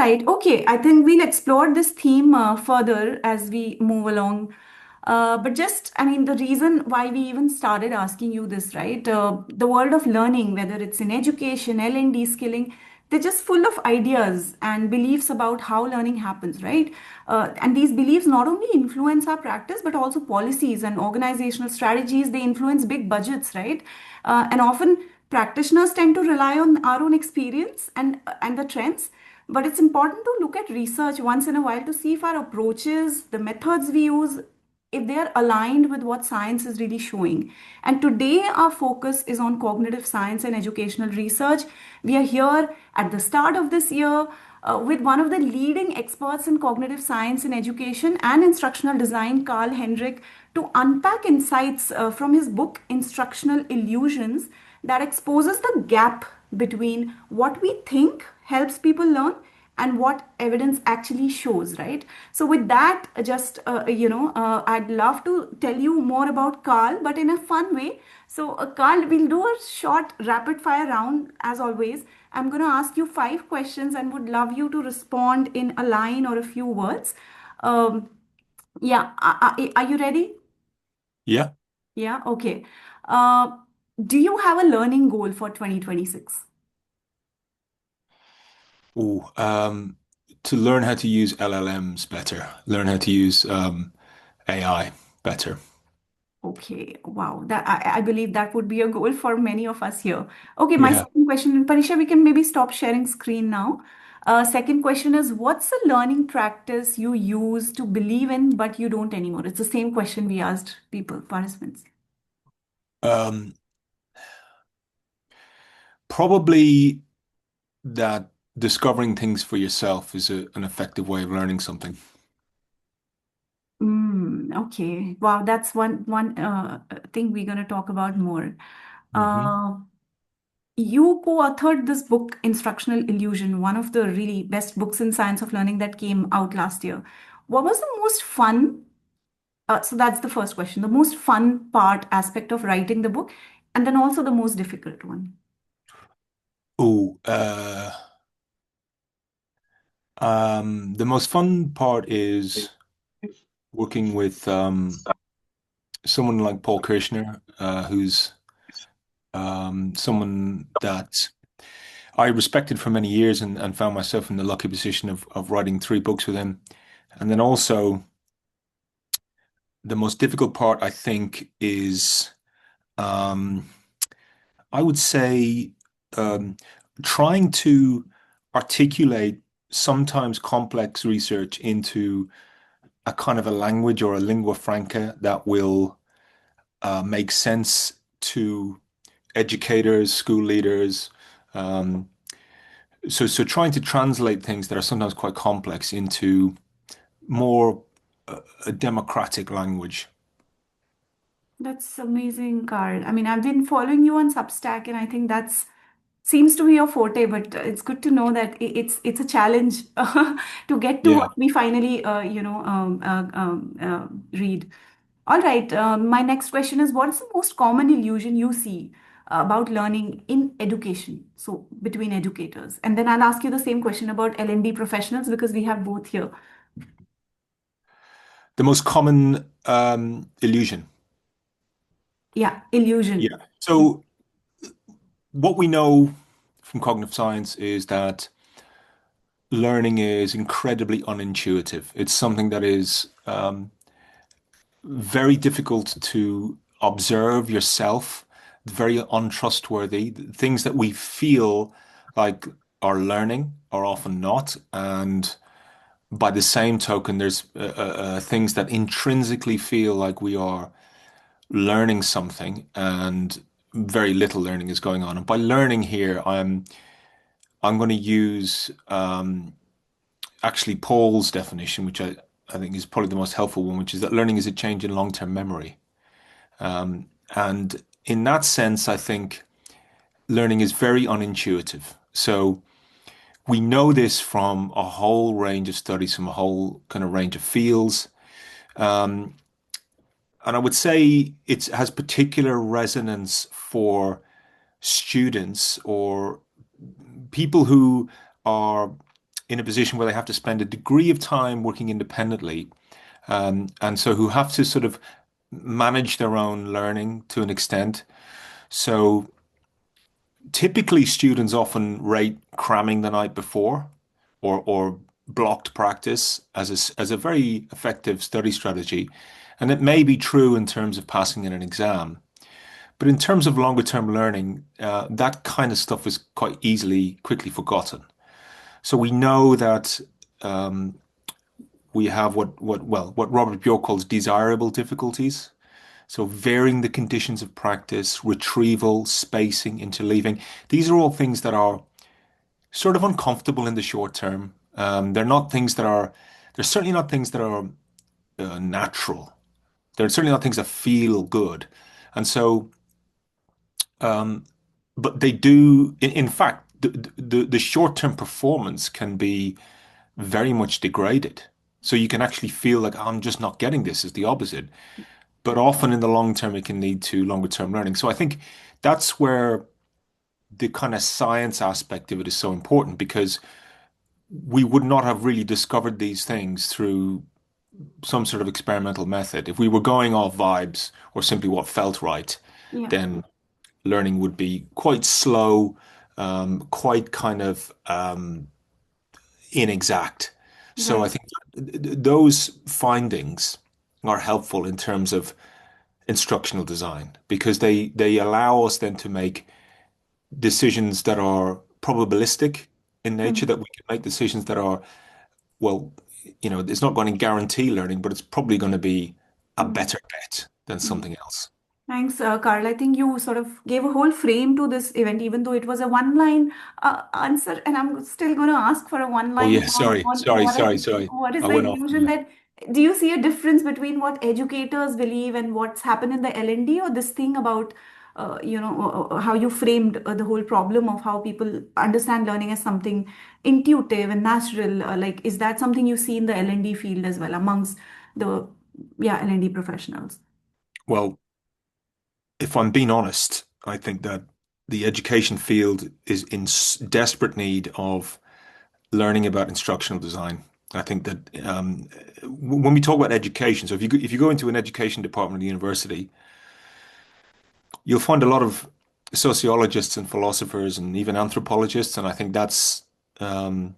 right. Okay. I think we'll explore this theme further as we move along. But just, I mean, the reason why we even started asking you this, right? The world of learning, whether it's in education, L&D skilling, they're just full of ideas and beliefs about how learning happens, right? And these beliefs not only influence our practice, but also policies and organizational strategies. They influence big budgets, right? And often practitioners tend to rely on our own experience and the trends, but it's important to look at research once in a while to see if our approaches, the methods we use, if they are aligned with what science is really showing. And today, our focus is on cognitive science and educational research. We are here at the start of this year with one of the leading experts in cognitive science in education and instructional design, Carl Hendrick, to unpack insights from his book, Instructional Illusions, that exposes the gap between what we think helps people learn and what evidence actually shows, right? So with that, just I'd love to tell you more about Carl, but in a fun way. So Carl, we'll do a short rapid fire round as always. I'm going to ask you 5 questions and would love you to respond in a line or a few words. um, yeah, are you ready? Yeah. Yeah, okay. uh, do you have a learning goal for 2026? Oh, to learn how to use LLMs better, learn how to use AI better. Okay, wow. That I believe that would be a goal for many of us here. Okay, my Yeah. second question, Parisha, we can maybe stop sharing screen now. Second question is, what's a learning practice you use to believe in, but you don't anymore? It's the same question we asked people, participants. Um, Probably that discovering things for yourself is an effective way of learning something. Okay. Wow, that's one thing we're gonna talk about more. Hmm. Uh, You co-authored this book, Instructional Illusion, one of the really best books in science of learning that came out last year. What was the most fun? So that's the first question. The most fun part aspect of writing the book, and then also the most difficult one. Oh, the most fun part is working with someone like Paul Kirshner, who's someone that I respected for many years and found myself in the lucky position of writing 3 books with him. And then also the most difficult part, I think, is um, I would say um, trying to articulate sometimes complex research into a kind of a language or a lingua franca that will make sense to educators, school leaders. Um, so trying to translate things that are sometimes quite complex into more a democratic language. That's amazing, Carl. I mean, I've been following you on Substack, and I think that's seems to be your forte. But it's good to know that it's a challenge to get to Yeah. what we finally, read. All right. My next question is, what is the most common illusion you see about learning in education? So between educators, and then I'll ask you the same question about L&D professionals because we have both here. The most common illusion. Yeah, Yeah. illusion. So what we know from cognitive science is that learning is incredibly unintuitive. It's something that is very difficult to observe yourself, very untrustworthy. Things that we feel like are learning are often not. And by the same token, there's things that intrinsically feel like we are learning something and very little learning is going on. And by learning here, I'm going to use actually Paul's definition, which I think is probably the most helpful one, which is that learning is a change in long-term memory. And in that sense, I think learning is very unintuitive. So we know this from a whole range of studies, from a whole kind of range of fields. And I would say it has particular resonance for students or people who are in a position where they have to spend a degree of time working independently, and so who have to sort of manage their own learning to an extent. So typically, students often rate cramming the night before or blocked practice as as a very effective study strategy. And it may be true in terms of passing in an exam. But in terms of longer term learning, that kind of stuff is quite easily, quickly forgotten. So we know that we have what Robert Bjork calls desirable difficulties. So varying the conditions of practice, retrieval, spacing, interleaving. These are all things that are sort of uncomfortable in the short term. They're not things that are, they're certainly not things that are natural. They're certainly not things that feel good. And so, um, but they do, in fact, the short-term performance can be very much degraded. So you can actually feel like, I'm just not getting this, is the opposite. But often in the long term, it can lead to longer term learning. So I think that's where the kind of science aspect of it is so important because we would not have really discovered these things through some sort of experimental method. If we were going off vibes or simply what felt right, Yeah. then learning would be quite slow, quite kind of inexact. So I Right. think those findings are helpful in terms of instructional design because they allow us then to make decisions that are probabilistic in nature, Mhm. that we can make decisions that are, well, it's not going to guarantee learning, but it's probably going to be a Mhm. better bet than Mhm. something else. Thanks, Carl. I think you sort of gave a whole frame to this event, even though it was a one-line answer, and I'm still going to ask for a Oh one-line yeah, sorry, on sorry, sorry, sorry. what is I the went off on illusion that. that do you see a difference between what educators believe and what's happened in the L&D, or this thing about how you framed the whole problem of how people understand learning as something intuitive and natural? Like, is that something you see in the L&D field as well amongst the L&D professionals? Well, if I'm being honest, I think that the education field is in desperate need of learning about instructional design. I think that when we talk about education, so if you go into an education department at a university, you'll find a lot of sociologists and philosophers and even anthropologists, and I think um,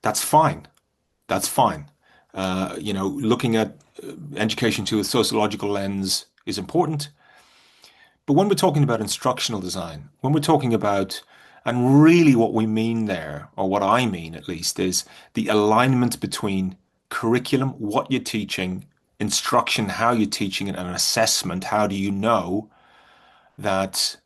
that's fine. That's fine. Looking at education through a sociological lens is important. But when we're talking about instructional design, when we're talking about, and really what we mean there, or what I mean at least, is the alignment between curriculum, what you're teaching, instruction, how you're teaching it, and assessment, how do you know that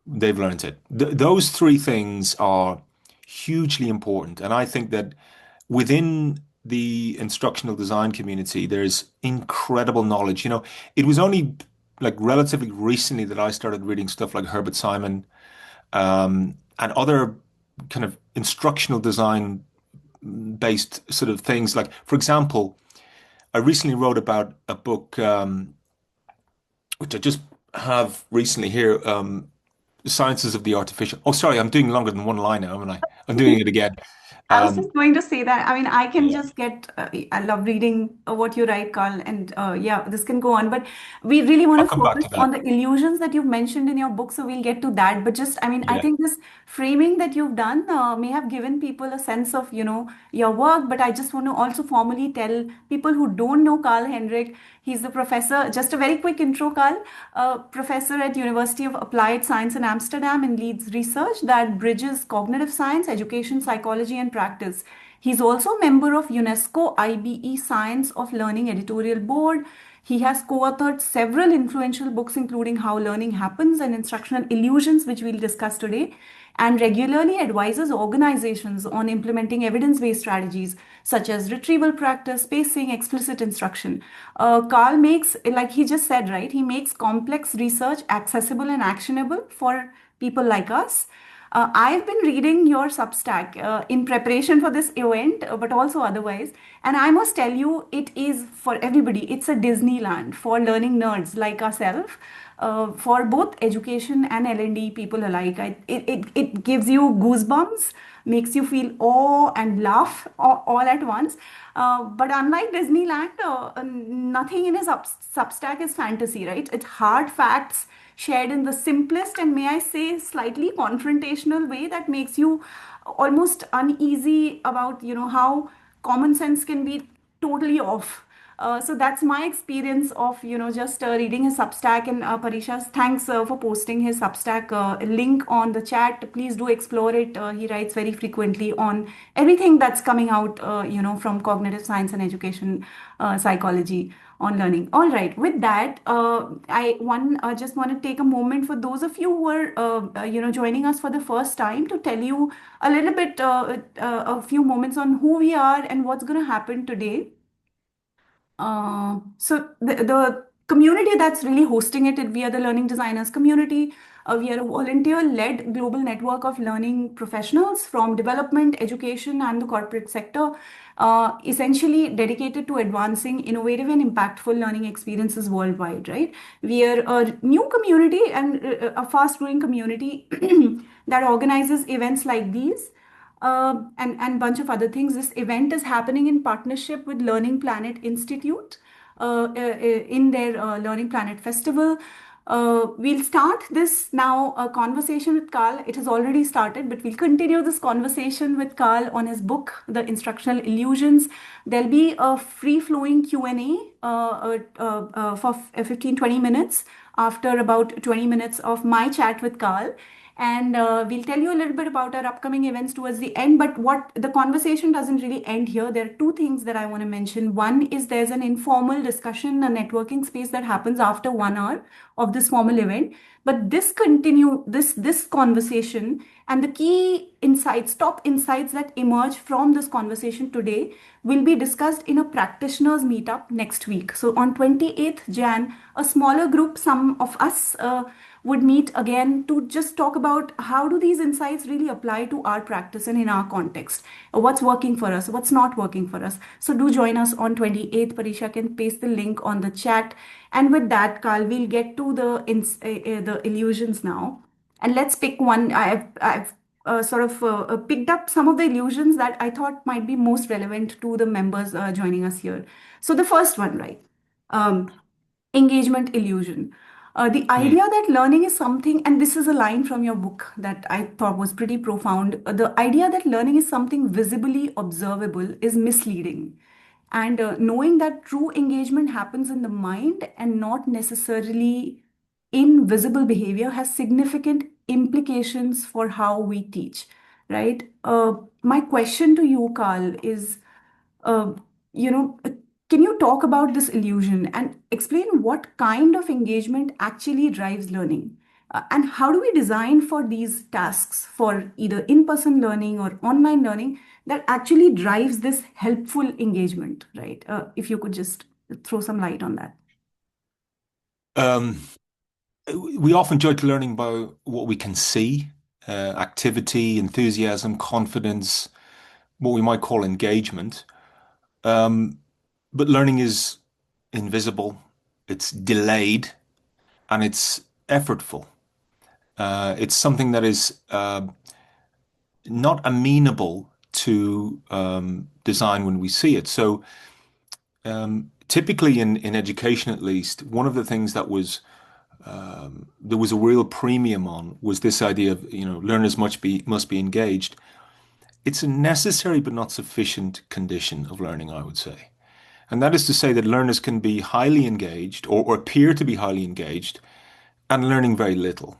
they've learned it. Those three things are hugely important. And I think that within the instructional design community, there's incredible knowledge. It was only like relatively recently that I started reading stuff like Herbert Simon, and other kind of instructional design based sort of things. Like, for example, I recently wrote about a book, which I just have recently here, Sciences of the Artificial. Oh, sorry, I'm doing longer than one line now, haven't I? I'm doing it again. I was Um, just going to say that. I mean, I can yeah, just get, I love reading what you write, Carl, and yeah, this can go on. But we really want I'll to come back focus to on that. the illusions that you've mentioned in your book, so we'll get to that. But just, I mean, I Yeah. think this framing that you've done may have given people a sense of, your work. But I just want to also formally tell people who don't know Carl Hendrik, he's the professor. Just a very quick intro, Carl. Professor at University of Applied Science in Amsterdam and leads research that bridges cognitive science, education, psychology, and practice. He's also a member of UNESCO IBE Science of Learning Editorial Board. He has co-authored several influential books, including How Learning Happens and Instructional Illusions, which we'll discuss today, and regularly advises organizations on implementing evidence-based strategies such as retrieval practice, pacing, explicit instruction. Carl makes, like he just said, right, he makes complex research accessible and actionable for people like us. I've been reading your Substack in preparation for this event, but also otherwise. And I must tell you, it is for everybody. It's a Disneyland for learning nerds like ourselves. for both education and L&D people alike. It gives you goosebumps, makes you feel awe and laugh all at once. But unlike Disneyland, nothing in his Substack is fantasy, right? It's hard facts shared in the simplest and, may I say, slightly confrontational way that makes you almost uneasy about, how common sense can be totally off. So that's my experience of, just reading his Substack. And Parisha, thanks for posting his Substack link on the chat. Please do explore it. He writes very frequently on everything that's coming out, from cognitive science and education psychology on learning. All right. With that, I just want to take a moment for those of you who are, joining us for the first time to tell you a little bit, a few moments on who we are and what's going to happen today. So the community that's really hosting it, we are the Learning Designers community. We are a volunteer-led global network of learning professionals from development, education, and the corporate sector, essentially dedicated to advancing innovative and impactful learning experiences worldwide, right? We are a new community and a fast-growing community that organizes events like these and bunch of other things. This event is happening in partnership with Learning Planet Institute in their Learning Planet Festival. We'll start this now conversation with Carl. It has already started, but we'll continue this conversation with Carl on his book, The Instructional Illusions. There'll be a free-flowing Q&A for 15-20 minutes after about 20 minutes of my chat with Carl. And we'll tell you a little bit about our upcoming events towards the end. But what the conversation doesn't really end here. There are two things that I want to mention. One is there's an informal discussion, a networking space that happens after 1 hour of this formal event. But this conversation and the key insights, top insights that emerge from this conversation today will be discussed in a practitioners meetup next week. So on 28th Jan, a smaller group, some of us would meet again to just talk about how do these insights really apply to our practice and in our context. What's working for us, what's not working for us. So do join us on 28th. Parisha can paste the link on the chat. And with that, Carl, we'll get to the illusions now. And let's pick one. I've sort of picked up some of the illusions that I thought might be most relevant to the members joining us here. So the first one, right? Um, Engagement illusion. The Hmm. idea that learning is something, and this is a line from your book that I thought was pretty profound. The idea that learning is something visibly observable is misleading. And knowing that true engagement happens in the mind and not necessarily in visible behavior has significant implications for how we teach, right? My question to you, Carl, is uh, you know, can you talk about this illusion and explain what kind of engagement actually drives learning? And how do we design for these tasks for either in-person learning or online learning that actually drives this helpful engagement, right? If you could just throw some light on that. Um, we often judge learning by what we can see, activity, enthusiasm, confidence, what we might call engagement. Um, but learning is invisible, it's delayed, and it's effortful. It's something that is not amenable to design when we see it. So typically in education, at least, one of the things that was there was a real premium on was this idea of, learners must be engaged. It's a necessary but not sufficient condition of learning, I would say. And that is to say that learners can be highly engaged or appear to be highly engaged and learning very little.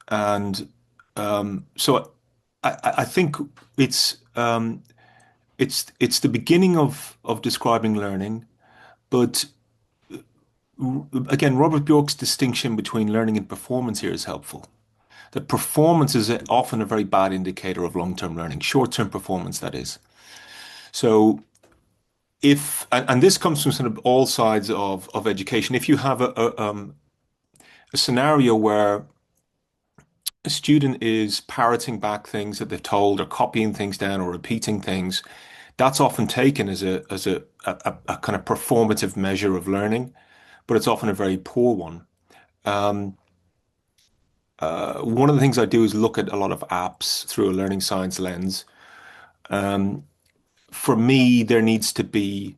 And so I think it's the beginning of describing learning, but again, Robert Bjork's distinction between learning and performance here is helpful. That performance is often a very bad indicator of long-term learning, short-term performance, that is. So and this comes from sort of all sides of education. If you have a scenario where a student is parroting back things that they've told or copying things down or repeating things, that's often taken as a kind of performative measure of learning, but it's often a very poor one. Um, one of the things I do is look at a lot of apps through a learning science lens. Um, for me, there needs to be,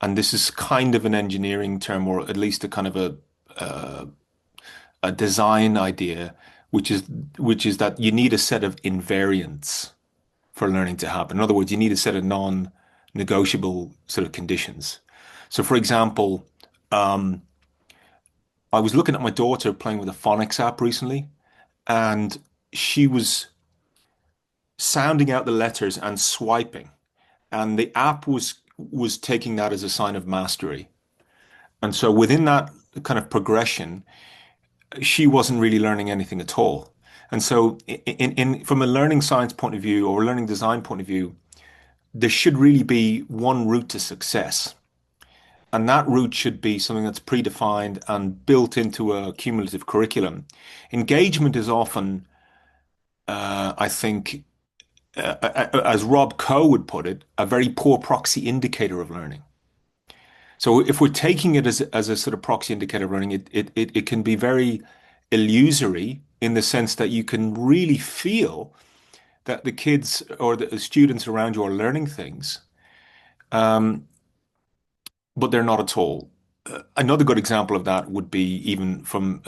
and this is kind of an engineering term, or at least a kind of a design idea, which is which is that you need a set of invariants for learning to happen. In other words, you need a set of non-negotiable sort of conditions. So, for example, um, I was looking at my daughter playing with a phonics app recently, and she was sounding out the letters and swiping, and the app was taking that as a sign of mastery. And so within that kind of progression, she wasn't really learning anything at all. And so in from a learning science point of view or a learning design point of view, there should really be one route to success. And that route should be something that's predefined and built into a cumulative curriculum. Engagement is often, I think, as Rob Coe would put it, a very poor proxy indicator of learning. So if we're taking it as a sort of proxy indicator of learning, it can be very illusory in the sense that you can really feel that the kids or the students around you are learning things, um, but they're not at all. Another good example of that would be even from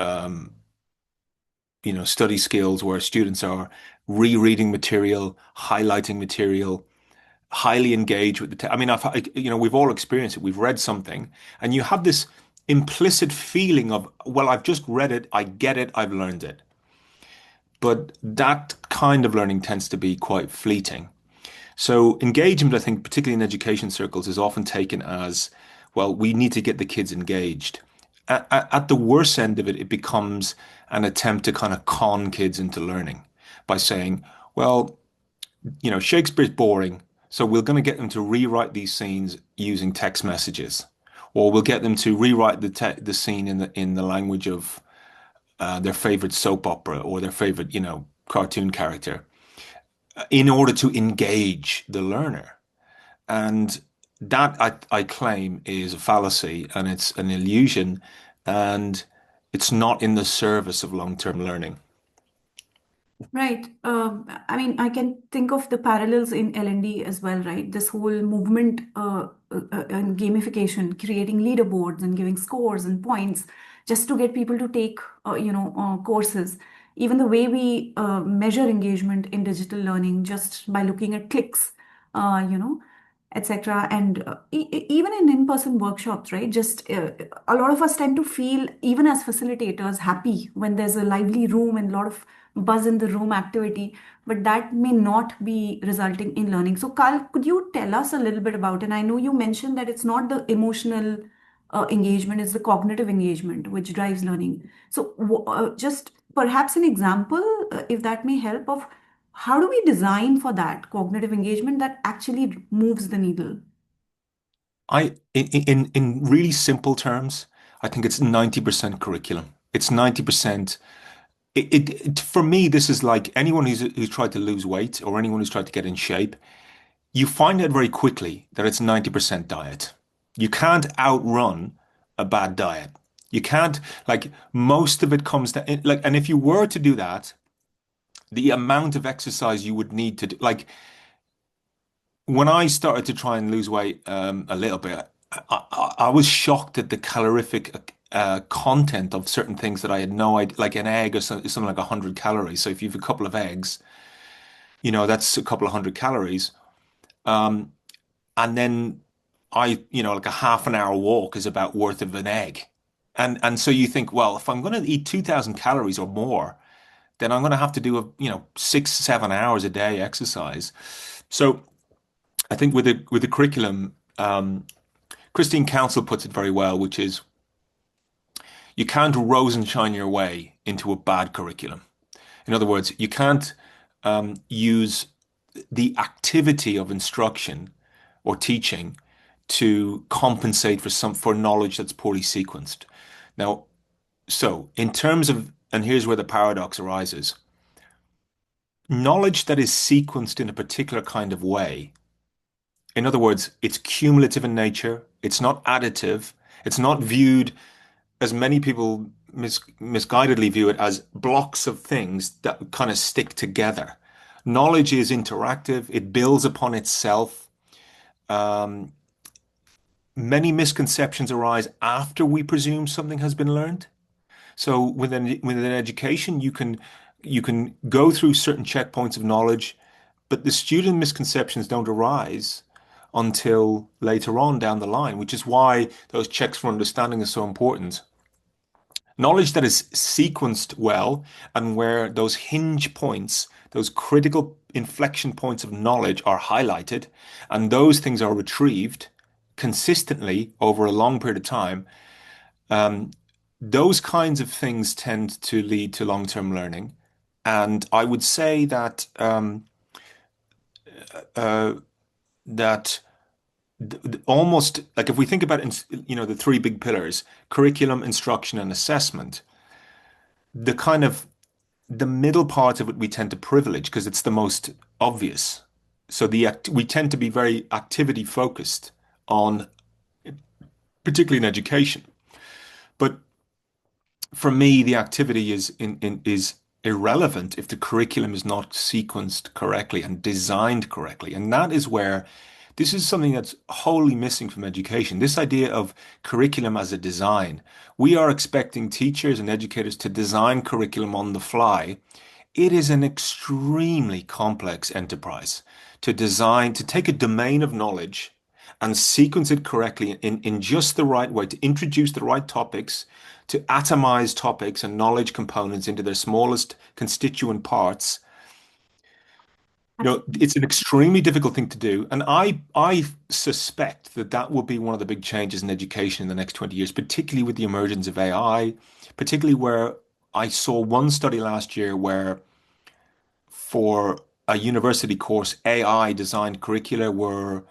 study skills where students are rereading material, highlighting material, highly engaged with the text. I mean, we've all experienced it. We've read something, and you have this implicit feeling of, well, I've just read it, I get it, I've learned it. But that kind of learning tends to be quite fleeting. So engagement, I think, particularly in education circles, is often taken as, well, we need to get the kids engaged. At the worst end of it, it becomes an attempt to kind of con kids into learning by saying, well, Shakespeare's boring, so we're going to get them to rewrite these scenes using text messages, or we'll get them to rewrite the scene in the language of their favorite soap opera or their favorite, cartoon character in order to engage the learner. And that I claim is a fallacy and it's an illusion and it's not in the service of long-term learning. Right. I mean, I can think of the parallels in L&D as well, right? This whole movement and gamification, creating leaderboards and giving scores and points just to get people to take, courses. Even the way we measure engagement in digital learning just by looking at clicks, uh, you know, etc. And even in in-person workshops, right? Just a lot of us tend to feel, even as facilitators, happy when there's a lively room and a lot of buzz in the room activity, but that may not be resulting in learning. So, Carl, could you tell us a little bit about, and I know you mentioned that it's not the emotional engagement, it's the cognitive engagement which drives learning. So, just perhaps an example, if that may help, of how do we design for that cognitive engagement that actually moves the needle? In really simple terms, I think it's 90% curriculum. It's 90%. For me, this is like anyone who's tried to lose weight or anyone who's tried to get in shape. You find out very quickly that it's 90% diet. You can't outrun a bad diet. You can't, like, most of it comes to, like, and if you were to do that, the amount of exercise you would need to do, like, when I started to try and lose weight a little bit, I was shocked at the calorific content of certain things that I had no idea, like an egg or something like 100 calories. So if you have a couple of eggs, that's a couple of hundred calories. Um, and then like a half an hour walk is about worth of an egg. And so you think, well, if I'm going to eat 2,000 calories or more, then I'm going to have to do 6, 7 hours a day exercise. So I think with the curriculum, Christine Council puts it very well, which is you can't rose and shine your way into a bad curriculum. In other words, you can't use the activity of instruction or teaching to compensate for knowledge that's poorly sequenced. Now, so in terms of, and here's where the paradox arises, knowledge that is sequenced in a particular kind of way. In other words, it's cumulative in nature. It's not additive. It's not viewed as many people misguidedly view it as blocks of things that kind of stick together. Knowledge is interactive, it builds upon itself. Um, Many misconceptions arise after we presume something has been learned. So within education, you can go through certain checkpoints of knowledge, but the student misconceptions don't arise until later on down the line, which is why those checks for understanding are so important. Knowledge that is sequenced well and where those hinge points, those critical inflection points of knowledge are highlighted, and those things are retrieved consistently over a long period of time. Um, those kinds of things tend to lead to long-term learning. And I would say that uh, that almost like if we think about the three big pillars, curriculum, instruction, and assessment, the kind of the middle part of it we tend to privilege because it's the most obvious. So we tend to be very activity focused on, particularly in education. But for me, the activity is irrelevant if the curriculum is not sequenced correctly and designed correctly. And that is where this is something that's wholly missing from education. This idea of curriculum as a design. We are expecting teachers and educators to design curriculum on the fly. It is an extremely complex enterprise to design, to take a domain of knowledge and sequence it correctly in just the right way, to introduce the right topics, to atomize topics and knowledge components into their smallest constituent parts. It's an extremely difficult thing to do, and I suspect that that will be one of the big changes in education in the next 20 years, particularly with the emergence of AI, particularly where I saw one study last year where for a university course, AI designed curricula were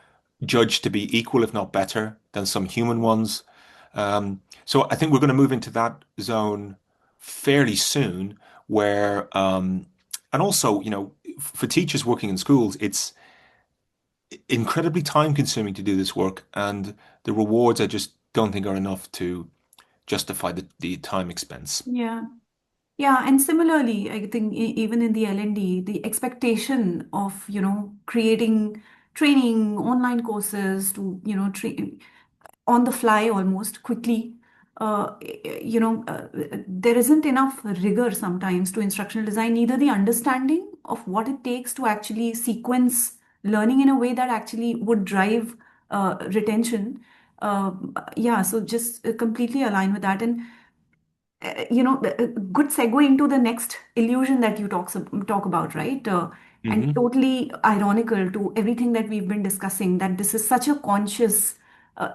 judged to be equal, if not better, than some human ones. So I think we're going to move into that zone fairly soon, where, and also, for teachers working in schools, it's incredibly time consuming to do this work, and the rewards I just don't think are enough to justify the time expense. Yeah. Yeah, and similarly, I think even in the L&D, the expectation of, creating training, online courses to, train on the fly almost quickly, there isn't enough rigor sometimes to instructional design, neither the understanding of what it takes to actually sequence learning in a way that actually would drive retention. Yeah, so just completely align with that. And a good segue into the next illusion that you talk about, right? And Hmm. totally ironical to everything that we've been discussing, that this is such a conscious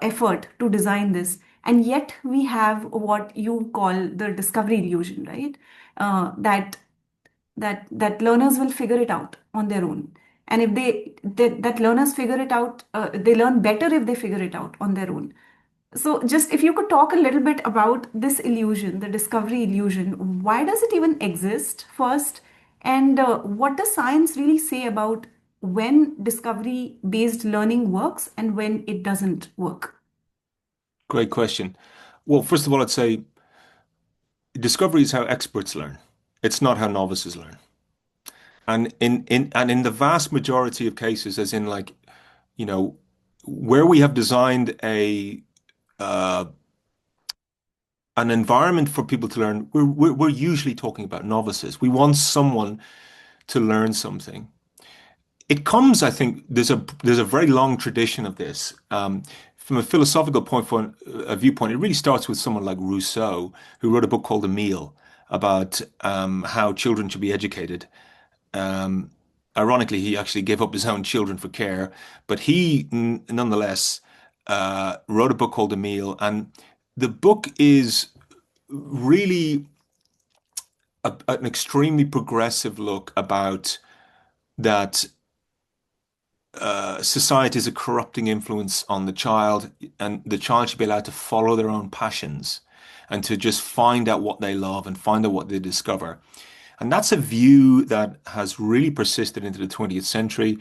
effort to design this, and yet we have what you call the discovery illusion, right? That learners will figure it out on their own, and if that learners figure it out, they learn better if they figure it out on their own. So, just if you could talk a little bit about this illusion, the discovery illusion, why does it even exist first? And what does science really say about when discovery based learning works and when it doesn't work? Great question. Well, first of all, I'd say discovery is how experts learn. It's not how novices learn. And in the vast majority of cases, as in like, you know, where we have designed uh, an environment for people to learn, we're usually talking about novices. We want someone to learn something. It comes, I think, there's a very long tradition of this. From a philosophical a viewpoint, it really starts with someone like Rousseau, who wrote a book called Emile about how children should be educated. Um, Ironically, he actually gave up his own children for care, but he nonetheless wrote a book called Emile, and the book is really an extremely progressive look about that society is a corrupting influence on the child, and the child should be allowed to follow their own passions and to just find out what they love and find out what they discover. And that's a view that has really persisted into the 20th century.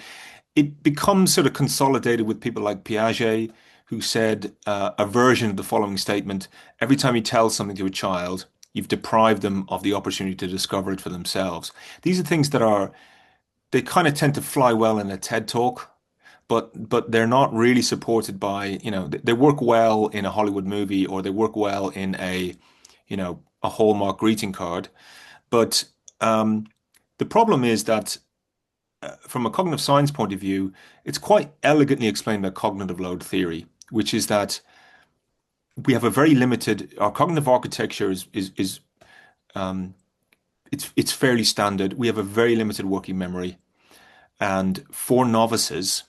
It becomes sort of consolidated with people like Piaget, who said a version of the following statement: every time you tell something to a child, You've deprived them of the opportunity to discover it for themselves. These are things that are, they kind of tend to fly well in a TED talk, but they're not really supported by, they work well in a Hollywood movie or they work well in a Hallmark greeting card. But um, the problem is that from a cognitive science point of view, it's quite elegantly explained by cognitive load theory, which is that we have a very limited, our cognitive architecture is um, it's fairly standard. We have a very limited working memory. And for novices,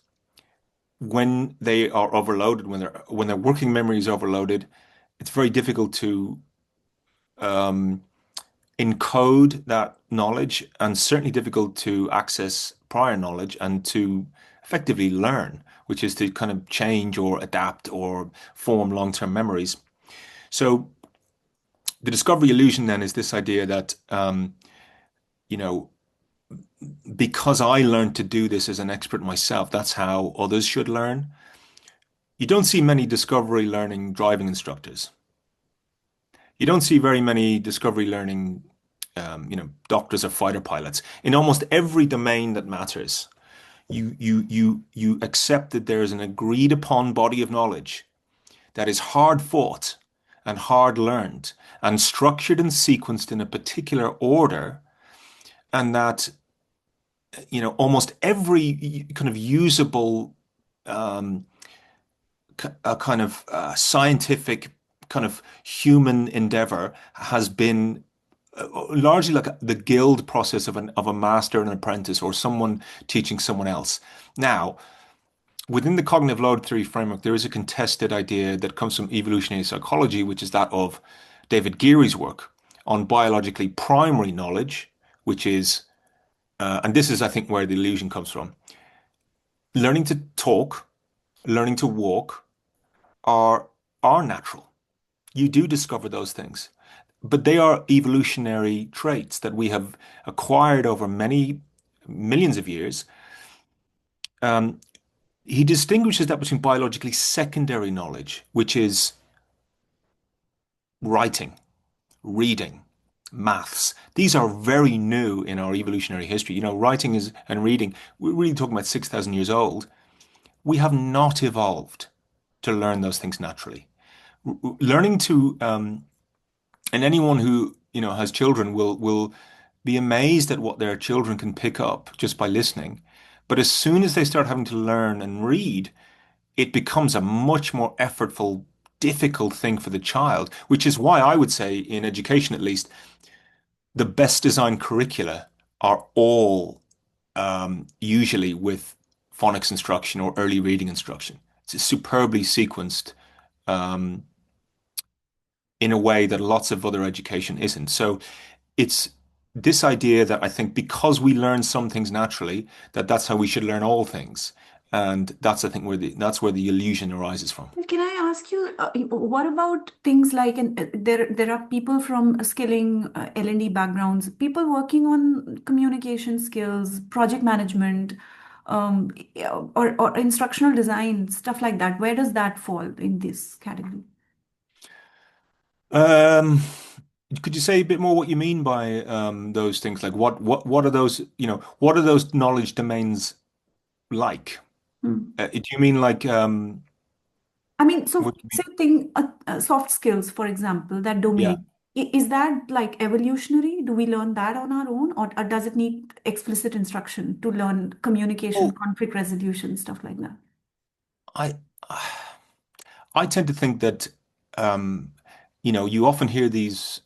when they are overloaded, when their working memory is overloaded, it's very difficult to um, encode that knowledge, and certainly difficult to access prior knowledge and to effectively learn, which is to kind of change or adapt or form long-term memories. So the discovery illusion then is this idea that you know because I learned to do this as an expert myself, that's how others should learn. You don't see many discovery learning driving instructors. You don't see very many discovery learning, doctors or fighter pilots. In almost every domain that matters, you accept that there is an agreed upon body of knowledge that is hard fought and hard learned and structured and sequenced in a particular order, and that almost every kind of usable um, a kind of scientific kind of human endeavor has been largely like the guild process of a master and an apprentice or someone teaching someone else. Now, within the cognitive load theory framework, there is a contested idea that comes from evolutionary psychology, which is that of David Geary's work on biologically primary knowledge, which is, and this is, I think, where the illusion comes from. Learning to talk, learning to walk are natural. You do discover those things, but they are evolutionary traits that we have acquired over many millions of years. Um, he distinguishes that between biologically secondary knowledge, which is writing, reading, maths. These are very new in our evolutionary history. Writing is and reading, we're really talking about 6,000 years old. We have not evolved to learn those things naturally. Learning to and anyone who has children will be amazed at what their children can pick up just by listening. But as soon as they start having to learn and read, it becomes a much more effortful, difficult thing for the child, which is why I would say, in education at least, the best designed curricula are all usually with phonics instruction or early reading instruction. It's superbly sequenced um, in a way that lots of other education isn't. So it's this idea that I think because we learn some things naturally, that's how we should learn all things. And that's, I think, that's where the illusion arises from. Can I ask you, what about things like, and there are people from skilling L&D backgrounds, people working on communication skills, project management, or instructional design, stuff like that. Where does that fall in this category? Um, could you say a bit more what you mean by those things? Like what are those, what are those knowledge domains like? Hmm. Do you mean like I mean, so what do you say mean? thing, soft skills, for example, that Yeah. domain, is that like evolutionary? Do we learn that on our own, or does it need explicit instruction to learn communication, Oh, conflict resolution, stuff like that? I I tend to think that um, you often hear these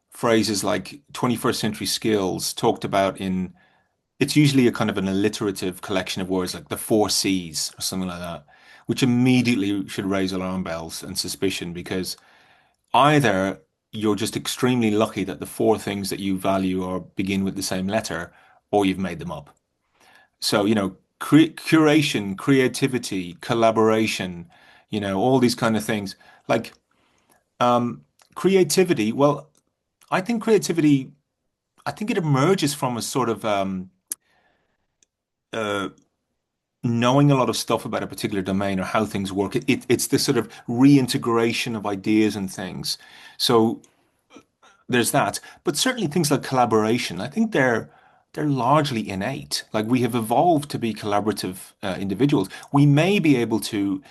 phrases like 21st century skills talked about in it's usually a kind of an alliterative collection of words like the four C's or something like that, which immediately should raise alarm bells and suspicion because either you're just extremely lucky that the four things that you value are begin with the same letter, or you've made them up. So, curation, creativity, collaboration, all these kind of things. Like um, creativity, well, I think creativity, I think it emerges from a sort of uh, knowing a lot of stuff about a particular domain or how things work. It's this sort of reintegration of ideas and things. So there's that. But certainly things like collaboration, I think they're largely innate. Like we have evolved to be collaborative individuals. We may be able to,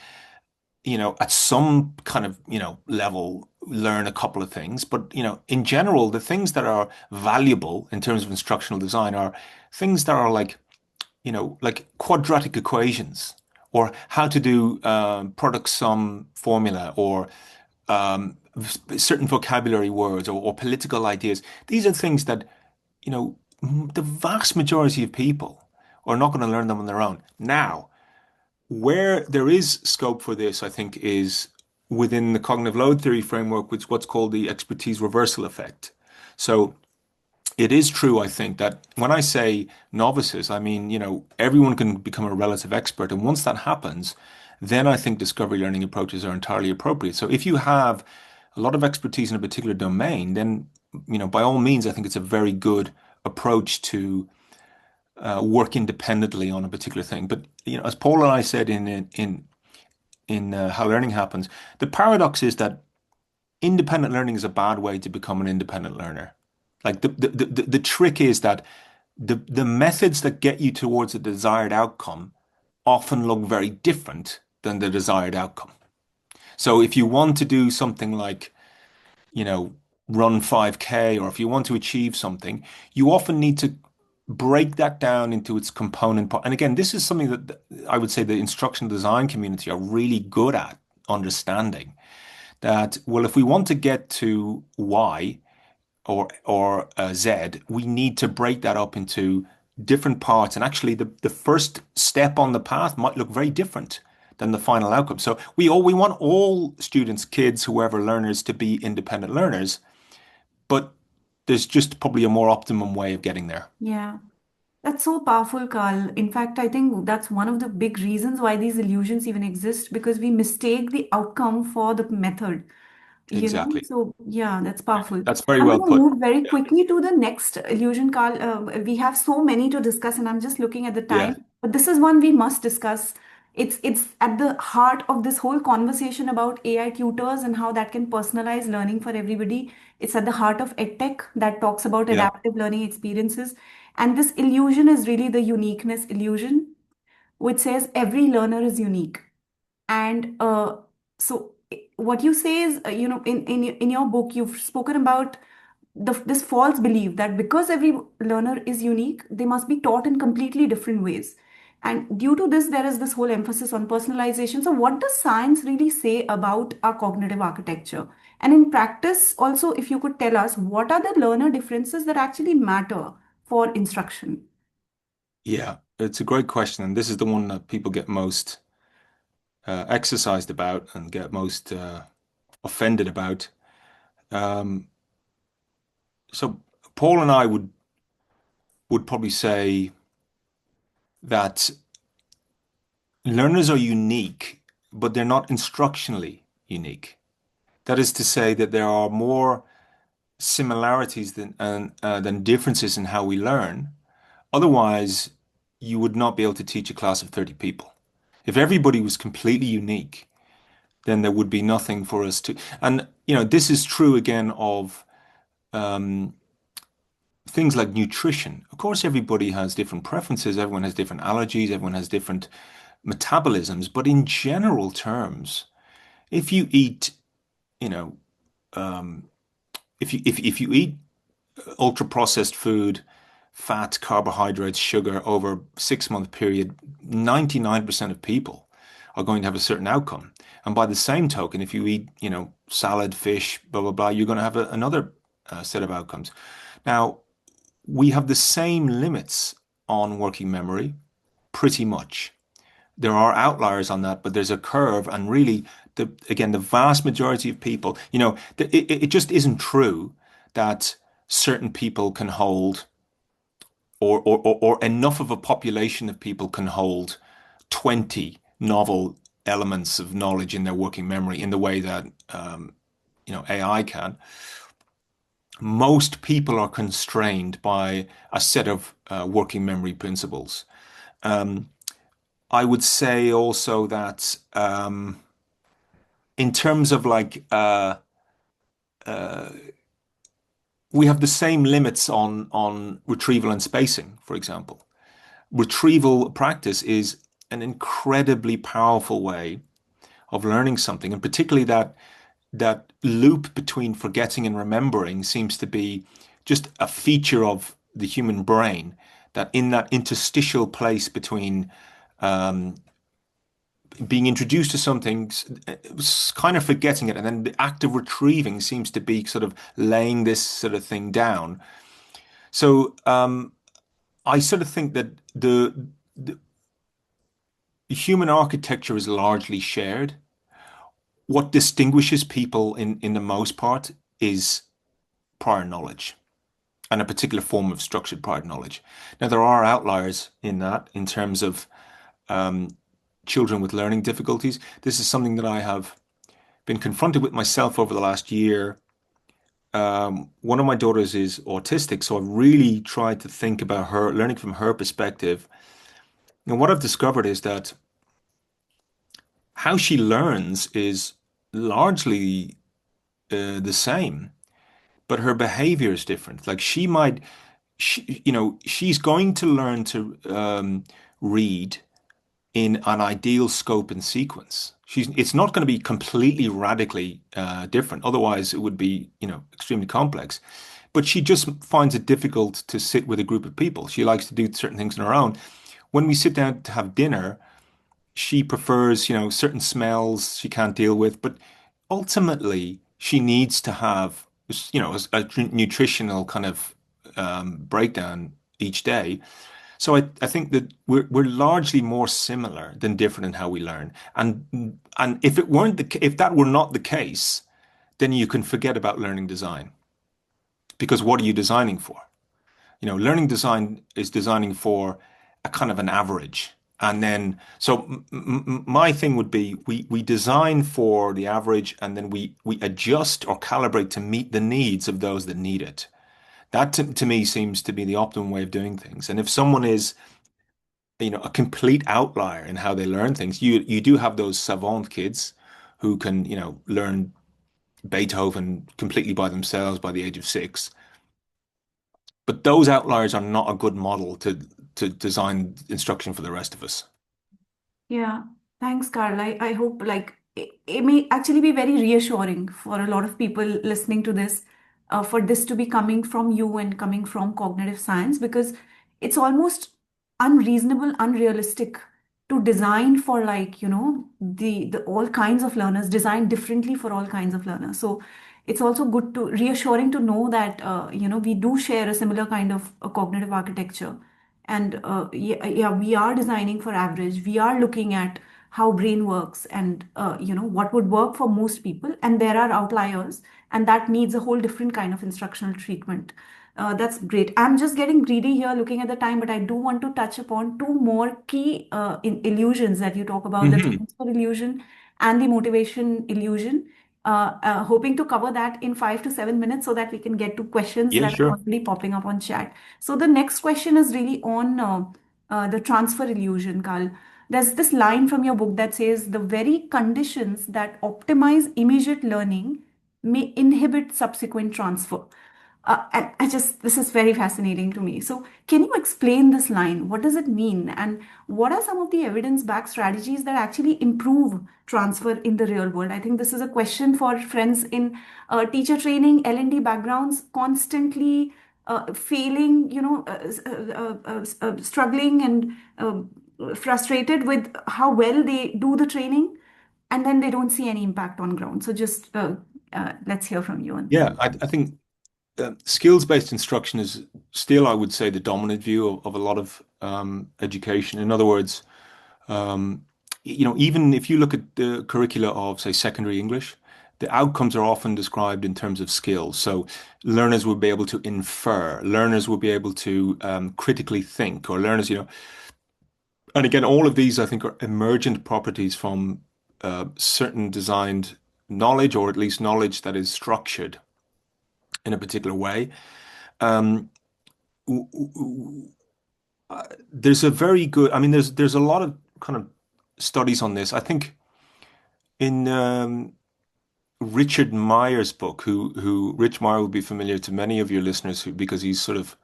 at some kind of, level, learn a couple of things, but in general, the things that are valuable in terms of instructional design are things that are like quadratic equations, or how to do product sum formula, or certain vocabulary words, or political ideas. These are things that, the vast majority of people are not going to learn them on their own. Now, where there is scope for this, I think, is within the cognitive load theory framework, which is what's called the expertise reversal effect. So it is true, I think, that when I say novices, I mean, everyone can become a relative expert. And once that happens, then I think discovery learning approaches are entirely appropriate. So if you have a lot of expertise in a particular domain, then, by all means, I think it's a very good approach to work independently on a particular thing. But, as Paul and I said in How Learning Happens, the paradox is that independent learning is a bad way to become an independent learner. Like the trick is that the methods that get you towards a desired outcome often look very different than the desired outcome. So if you want to do something like, you know, run 5K, or if you want to achieve something, you often need to break that down into its component part. And again, this is something that I would say the instructional design community are really good at understanding that, well, if we want to get to Y, or Z, we need to break that up into different parts. And actually, the first step on the path might look very different than the final outcome. So we want all students, kids, whoever, learners to be independent learners, but there's just probably a more optimum way of getting there. Yeah. That's so powerful, Carl. In fact, I think that's one of the big reasons why these illusions even exist, because we mistake the outcome for the method. Exactly. So yeah, that's powerful. That's very I'm well going to put. move very Yeah. quickly to the next illusion, Carl. We have so many to discuss, and I'm just looking at the time. Yeah. But this is one we must discuss. It's at the heart of this whole conversation about AI tutors and how that can personalize learning for everybody. It's at the heart of EdTech that talks about Yeah. adaptive learning experiences. And this illusion is really the uniqueness illusion, which says every learner is unique. And what you say is, in your book, you've spoken about this false belief that because every learner is unique, they must be taught in completely different ways. And due to this, there is this whole emphasis on personalization. So, what does science really say about our cognitive architecture? And in practice, also, if you could tell us, what are the learner differences that actually matter for instruction? Yeah. It's a great question. And this is the one that people get most exercised about and get most offended about. Um, so Paul and I would probably say that learners are unique, but they're not instructionally unique. That is to say that there are more similarities than differences in how we learn. Otherwise, you would not be able to teach a class of 30 people. If everybody was completely unique, then there would be nothing for us to. And this is true again of um, things like nutrition. Of course, everybody has different preferences. Everyone has different allergies. Everyone has different metabolisms. But in general terms, if you eat, you know, um, if you eat ultra processed food, fat, carbohydrates, sugar over a 6 month period, 99% of people are going to have a certain outcome. And by the same token, if you eat, salad, fish, blah, blah, blah, you're going to have another set of outcomes. Now, we have the same limits on working memory, pretty much. There are outliers on that, but there's a curve, and really, the vast majority of people, it just isn't true that certain people can hold, or enough of a population of people can hold 20 novel elements of knowledge in their working memory in the way that AI can. Most people are constrained by a set of working memory principles. Um, I would say also that in terms of like we have the same limits on retrieval and spacing, for example. Retrieval practice is an incredibly powerful way of learning something, and particularly that loop between forgetting and remembering seems to be just a feature of the human brain. That in that interstitial place between um, being introduced to something, kind of forgetting it, and then the act of retrieving seems to be sort of laying this sort of thing down. So I sort of think that the human architecture is largely shared. What distinguishes people in the most part is prior knowledge and a particular form of structured prior knowledge. Now, there are outliers in that in terms of um, children with learning difficulties. This is something that I have been confronted with myself over the last year. One of my daughters is autistic, so I've really tried to think about her, learning from her perspective. And what I've discovered is that how she learns is largely the same, but her behavior is different. Like she's going to learn to read in an ideal scope and sequence. It's not going to be completely radically different. Otherwise, it would be, extremely complex. But she just finds it difficult to sit with a group of people. She likes to do certain things on her own. When we sit down to have dinner, she prefers, certain smells she can't deal with, but ultimately she needs to have, a nutritional kind of breakdown each day. So I think that we're largely more similar than different in how we learn. And if that were not the case, then you can forget about learning design. Because what are you designing for? Learning design is designing for a kind of an average. And then, so my thing would be we design for the average and then we adjust or calibrate to meet the needs of those that need it. That to me seems to be the optimum way of doing things. And if someone is, a complete outlier in how they learn things, you do have those savant kids who can, learn Beethoven completely by themselves by the age of 6. But those outliers are not a good model to design instruction for the rest of us. Yeah, thanks, Carl. I hope like it may actually be very reassuring for a lot of people listening to this, for this to be coming from you and coming from cognitive science, because it's almost unreasonable, unrealistic to design for like, the all kinds of learners, design differently for all kinds of learners. So it's also good to reassuring to know that we do share a similar kind of cognitive architecture. And yeah, we are designing for average. We are looking at how brain works and what would work for most people. And there are outliers, and that needs a whole different kind of instructional treatment. That's great. I'm just getting greedy here looking at the time, but I do want to touch upon two more key illusions that you talk about, the Hmm. transfer illusion and the motivation illusion. Hoping to cover that in 5 to 7 minutes so that we can get to questions Yeah, that are sure. already popping up on chat. So the next question is really on the transfer illusion, Carl. There's this line from your book that says the very conditions that optimize immediate learning may inhibit subsequent transfer. And this is very fascinating to me. So, can you explain this line? What does it mean? And what are some of the evidence-backed strategies that actually improve transfer in the real world? I think this is a question for friends in teacher training, L&D backgrounds, constantly failing, struggling and frustrated with how well they do the training, and then they don't see any impact on ground. So, just let's hear from you on this. Yeah, I think skills-based instruction is still, I would say, the dominant view of a lot of education. In other words, um, even if you look at the curricula of, say, secondary English, the outcomes are often described in terms of skills. So learners will be able to infer, learners will be able to critically think, or learners, and again, all of these, I think, are emergent properties from certain designed knowledge, or at least knowledge that is structured in a particular way. Um, there's a very good, I mean, there's a lot of kind of studies on this. I think in Richard Meyer's book, who Rich Meyer will be familiar to many of your listeners because he's sort of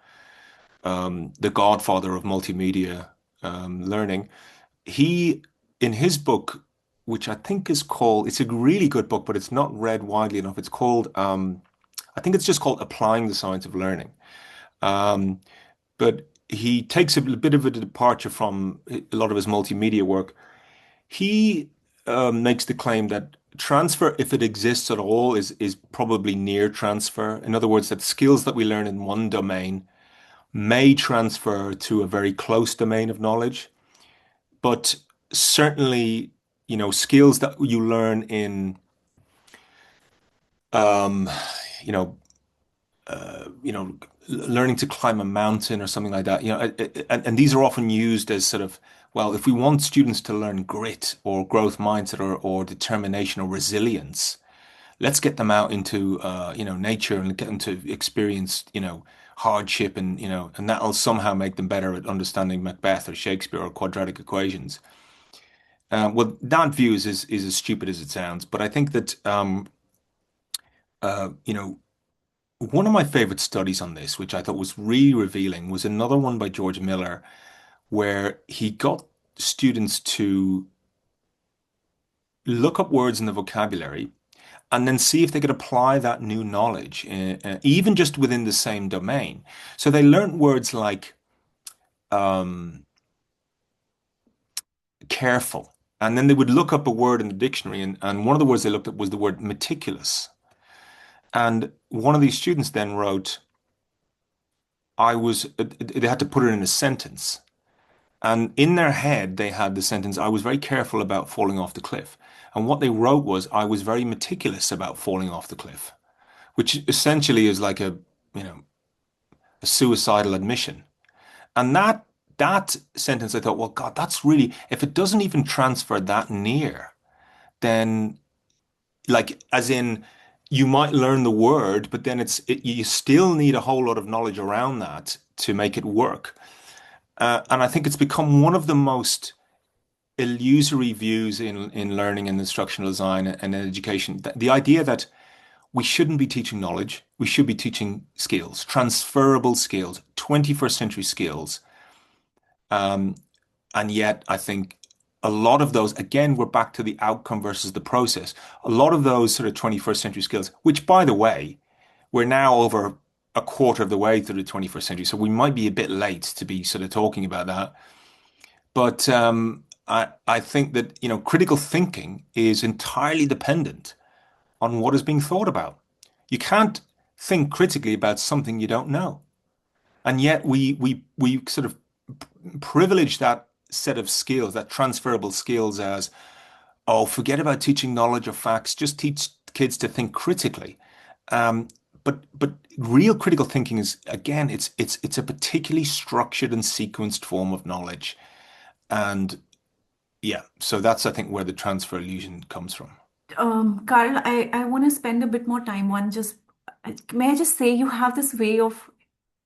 the godfather of multimedia learning. He, in his book, which I think is called, it's a really good book, but it's not read widely enough. It's called, I think it's just called Applying the Science of Learning. Um, but he takes a bit of a departure from a lot of his multimedia work. He makes the claim that transfer, if it exists at all, is probably near transfer. In other words, that skills that we learn in one domain may transfer to a very close domain of knowledge, but certainly, skills that you learn in, um, you know, learning to climb a mountain or something like that, and these are often used as sort of, well, if we want students to learn grit or growth mindset or determination or resilience, let's get them out into, nature and get them to experience, hardship and that'll somehow make them better at understanding Macbeth or Shakespeare or quadratic equations. Well, that view is as stupid as it sounds, but I think that, uh, you know, one of my favorite studies on this, which I thought was really revealing, was another one by George Miller, where he got students to look up words in the vocabulary and then see if they could apply that new knowledge, even just within the same domain. So they learned words like um, careful, and then they would look up a word in the dictionary, and one of the words they looked at was the word meticulous. And one of these students then wrote, they had to put it in a sentence. And in their head, they had the sentence, I was very careful about falling off the cliff. And what they wrote was, I was very meticulous about falling off the cliff, which essentially is like you know, a suicidal admission. And that sentence, I thought, well, God, that's really, if it doesn't even transfer that near, then like, as in, you might learn the word, but then you still need a whole lot of knowledge around that to make it work. And I think it's become one of the most illusory views in learning and instructional design and education. The idea that we shouldn't be teaching knowledge, we should be teaching skills, transferable skills, 21st century skills. Um, and yet, I think a lot of those, again, we're back to the outcome versus the process. A lot of those sort of 21st century skills, which, by the way, we're now over a quarter of the way through the 21st century, so we might be a bit late to be sort of talking about that. But I think that, critical thinking is entirely dependent on what is being thought about. You can't think critically about something you don't know. And yet we sort of privilege that set of skills, that transferable skills as, oh, forget about teaching knowledge or facts, just teach kids to think critically. Um, but real critical thinking is, again, it's a particularly structured and sequenced form of knowledge. And yeah, so that's, I think, where the transfer illusion comes from. Carl, I want to spend a bit more time on just, may I just say, you have this way of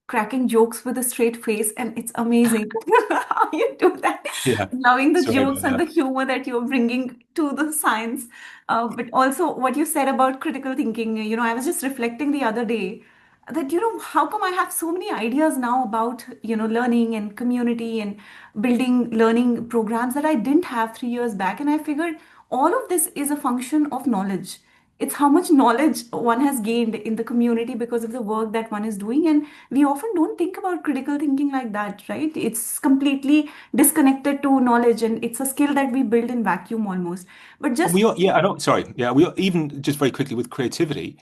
cracking jokes with a straight face, and it's amazing how you do that. Yeah, Loving the sorry jokes about and the that. humor that you're bringing to the science. But also, what you said about critical thinking, I was just reflecting the other day that, how come I have so many ideas now about, learning and community and building learning programs that I didn't have 3 years back. And I figured all of this is a function of knowledge. It's how much knowledge one has gained in the community because of the work that one is doing. And we often don't think about critical thinking like that, right? It's completely disconnected to knowledge and it's a skill that we build in vacuum almost. But just, Yeah, I don't, sorry. Yeah, even just very quickly with creativity,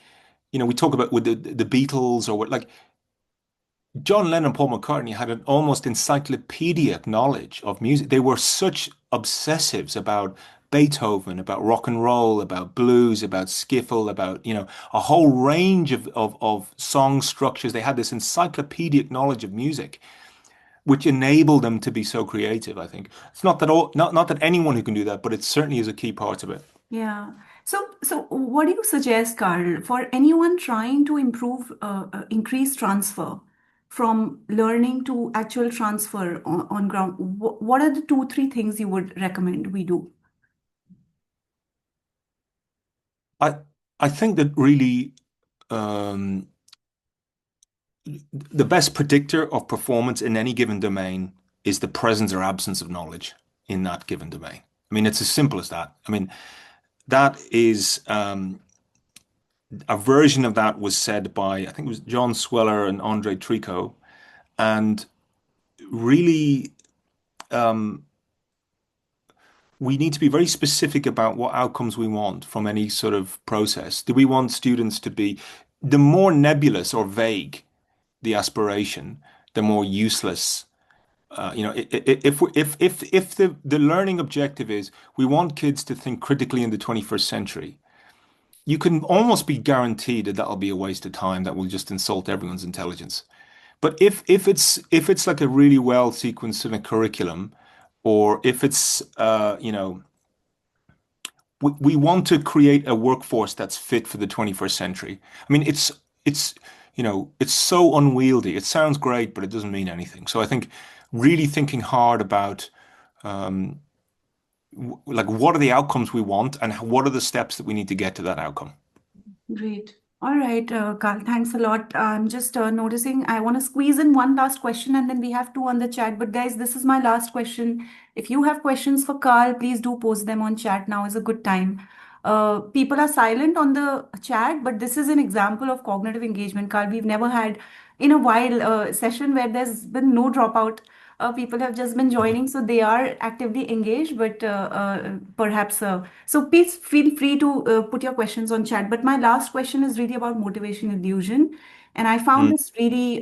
we talk about with the Beatles or what, like John Lennon, Paul McCartney had an almost encyclopedic knowledge of music. They were such obsessives about Beethoven, about rock and roll, about blues, about skiffle, about, a whole range of song structures. They had this encyclopedic knowledge of music, which enabled them to be so creative, I think. It's not that anyone who can do that, but it certainly is a key part of it. yeah. So what do you suggest, Carl, for anyone trying to improve, increase transfer from learning to actual transfer on ground? What are the two, three things you would recommend we do? I I think that really um, the best predictor of performance in any given domain is the presence or absence of knowledge in that given domain. I mean, it's as simple as that. I mean, that is a version of that was said by, I think it was John Sweller and Andre Tricot. And really, um, we need to be very specific about what outcomes we want from any sort of process. Do we want students to be, the more nebulous or vague the aspiration, the more useless. If the learning objective is we want kids to think critically in the 21st century, you can almost be guaranteed that that'll be a waste of time that will just insult everyone's intelligence. But if it's like a really well sequenced in a curriculum, or if it's we want to create a workforce that's fit for the 21st century. I mean, it's it's so unwieldy. It sounds great, but it doesn't mean anything. So I think really thinking hard about um, like what are the outcomes we want and what are the steps that we need to get to that outcome. Great. All right, Carl, thanks a lot. I'm just noticing I want to squeeze in one last question and then we have two on the chat. But guys, this is my last question. If you have questions for Carl, please do post them on chat. Now is a good time. People are silent on the chat, but this is an example of cognitive engagement, Carl. We've never had in a while a session where there's been no dropout. People have just been joining, so they are actively engaged, but perhaps so please feel free to put your questions on chat. But my last question is really about motivation illusion. And I found Mm. this really,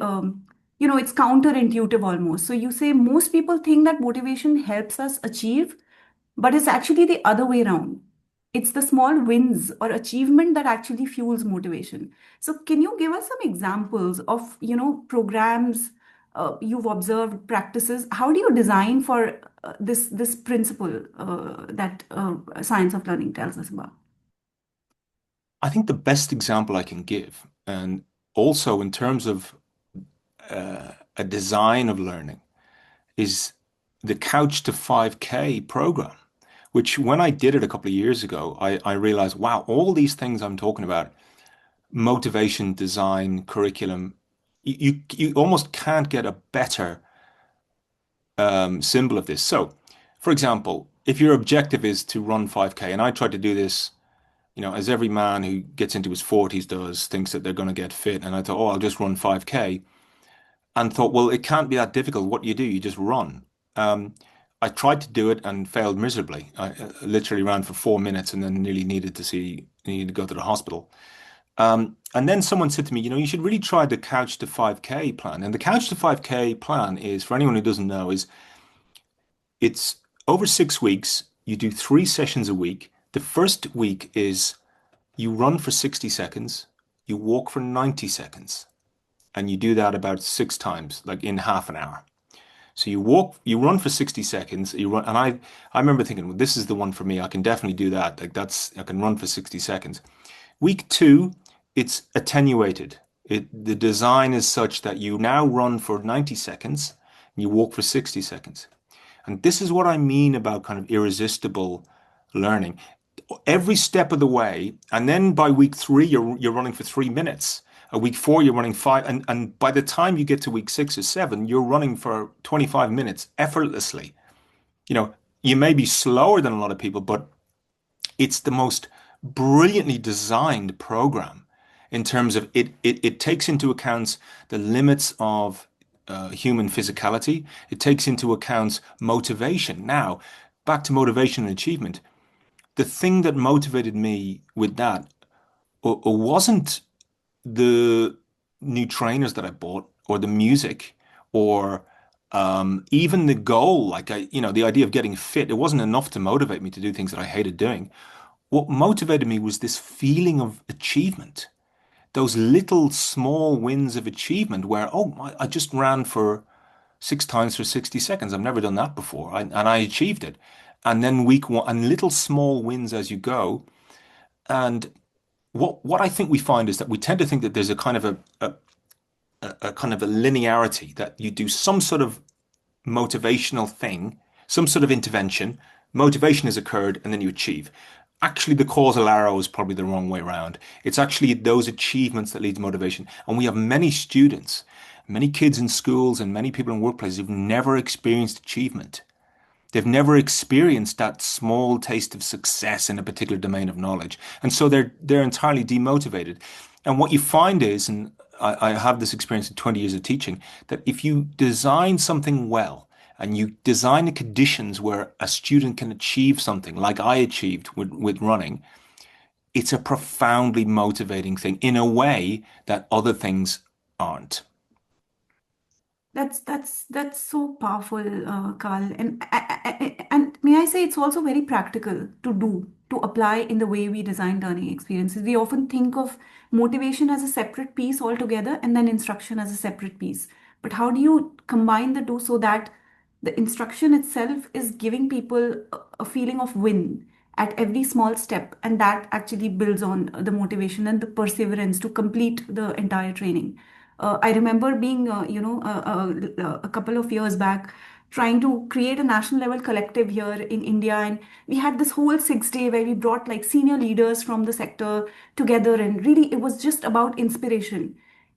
it's counterintuitive almost. So you say most people think that motivation helps us achieve, but it's actually the other way around. It's the small wins or achievement that actually fuels motivation. So can you give us some examples of, programs you've observed, practices? How do you design for this principle that science of learning tells us about? I think the best example I can give, and also in terms of a design of learning, is the Couch to 5K program, which when I did it a couple of years ago, I realized, wow, all these things I'm talking about, motivation, design, curriculum, you almost can't get a better symbol of this. So, for example, if your objective is to run 5K, and I tried to do this, as every man who gets into his 40s does, thinks that they're going to get fit, and I thought, oh, I'll just run 5K, and thought, well, it can't be that difficult. What do? You just run. Um, I tried to do it and failed miserably. I literally ran for 4 minutes and then nearly needed to go to the hospital. And then someone said to me, you should really try the Couch to 5K plan. And the Couch to 5K plan is, for anyone who doesn't know, is it's over 6 weeks. You do 3 sessions a week. The first week is you run for 60 seconds, you walk for 90 seconds, and you do that about 6 times, like in half an hour. So you run for 60 seconds, you run, and I remember thinking, well, this is the one for me. I can definitely do that. I can run for 60 seconds. Week two, it's attenuated. The design is such that you now run for 90 seconds and you walk for 60 seconds. And this is what I mean about kind of irresistible learning. Every step of the way, and then by week three, you're running for 3 minutes. A week four, you're running five, and by the time you get to week 6 or 7, you're running for 25 minutes effortlessly. You know, you may be slower than a lot of people, but it's the most brilliantly designed program in terms of it takes into account the limits of human physicality. It takes into account motivation. Now, back to motivation and achievement. The thing that motivated me with that wasn't the new trainers that I bought or the music or even the goal. Like the idea of getting fit, it wasn't enough to motivate me to do things that I hated doing. What motivated me was this feeling of achievement, those little small wins of achievement where, oh, I just ran for 6 times for 60 seconds. I've never done that before. And I achieved it. And then week one, and little small wins as you go. And what I think we find is that we tend to think that there's a kind of a kind of a linearity that you do some sort of motivational thing, some sort of intervention, motivation has occurred, and then you achieve. actually the causal arrow is probably the wrong way around. It's actually those achievements that lead to motivation. And we have many students, many kids in schools and many people in workplaces who've never experienced achievement. They've never experienced that small taste of success in a particular domain of knowledge. And so they're entirely demotivated. And what you find is, and I have this experience in 20 years of teaching, that if you design something well and you design the conditions where a student can achieve something like I achieved with running, it's a profoundly motivating thing in a way that other things aren't. That's so powerful, Carl. And may I say it's also very practical to do, to apply in the way we design learning experiences. We often think of motivation as a separate piece altogether, and then instruction as a separate piece. But how do you combine the two so that the instruction itself is giving people a feeling of win at every small step, and that actually builds on the motivation and the perseverance to complete the entire training. I remember being, a couple of years back, trying to create a national level collective here in India. And we had this whole 6 day where we brought like senior leaders from the sector together. And really, it was just about inspiration.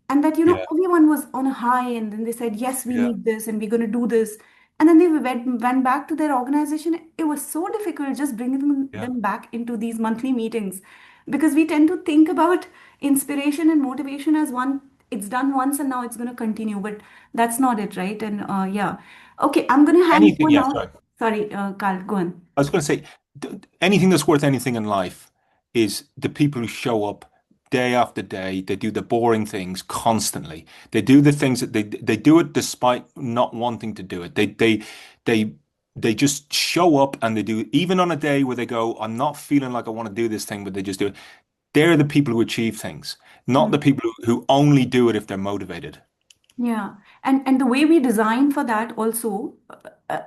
And that, Yeah, everyone was on a high. And then they said, yes, we yeah, need this and we're going to do this. And then they went back to their organization. It was so difficult just bringing yeah. them back into these monthly meetings because we tend to think about inspiration and motivation as one, it's done once and now it's going to continue, but that's not it, right? And yeah. Okay, I'm going to hand Anything, over yeah, now. sorry. Sorry, Carl, go on. I was going to say, anything that's worth anything in life is the people who show up day after day. They do the boring things constantly. They do the things that they do it despite not wanting to do it. They they just show up and they do it, even on a day where they go, I'm not feeling like I want to do this thing, but they just do it. They're the people who achieve things, not the people who only do it if they're motivated. Yeah, and the way we design for that also,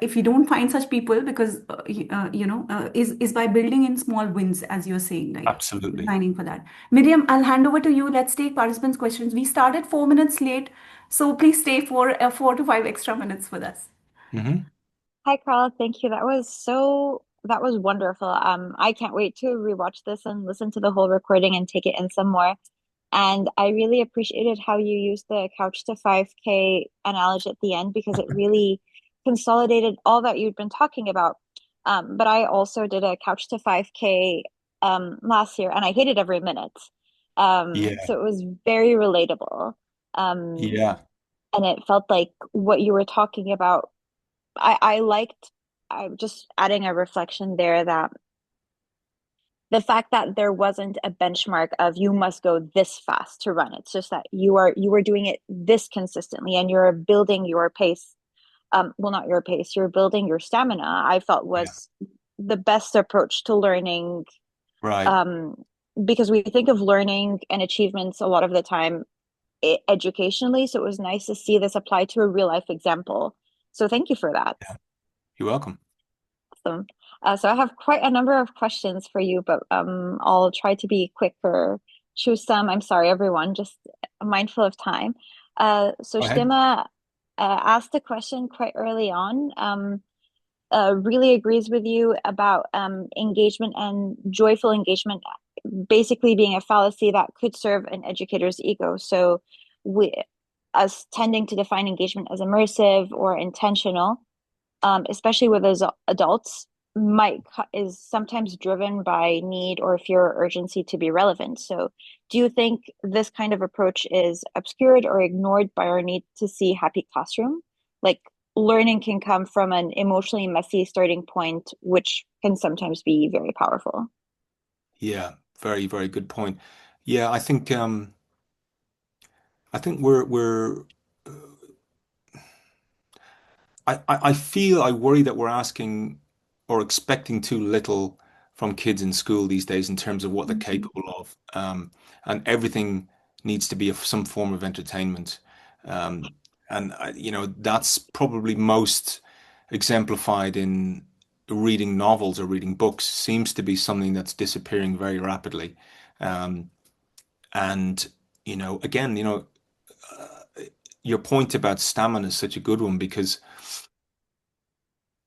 if you don't find such people, because is by building in small wins, as you're saying, right? Absolutely. Designing for that. Miriam, I'll hand over to you. Let's take participants' questions. We started 4 minutes late, so please stay for 4 to 5 extra minutes with us. Hmm. Hi, Carl. Thank you. That was wonderful. I can't wait to rewatch this and listen to the whole recording and take it in some more. And I really appreciated how you used the couch to 5K analogy at the end because it really consolidated all that you'd been talking about. But I also did a couch to 5K last year and I hated every minute. Yeah. So it was very relatable. Um, Yeah. and it felt like what you were talking about I liked I'm just adding a reflection there that the fact that there wasn't a benchmark of you must go this fast to run. It's just that you are doing it this consistently and you're building your pace. Well, not your pace, you're building your stamina, I felt Yeah. was the best approach to learning. Right. Um, because we think of learning and achievements a lot of the time educationally. So it was nice to see this applied to a real life example. So thank you for that. Yeah. You're welcome. Awesome. So I have quite a number of questions for you, but I'll try to be quick or choose some. I'm sorry, everyone, just mindful of time. So Go ahead. Stima asked a question quite early on. Really agrees with you about engagement and joyful engagement basically being a fallacy that could serve an educator's ego. So we, us tending to define engagement as immersive or intentional especially with as adults, is sometimes driven by need or fear or urgency to be relevant. So, do you think this kind of approach is obscured or ignored by our need to see happy classroom? Like learning can come from an emotionally messy starting point, which can sometimes be very powerful. Yeah. Very, very good point. Yeah, I think we're I feel I worry that we're asking or expecting too little from kids in school these days in terms of what they're Mhm. capable of. And everything needs to be some form of entertainment. And that's probably most exemplified in reading novels or reading books seems to be something that's disappearing very rapidly. Um, and, again, your point about stamina is such a good one because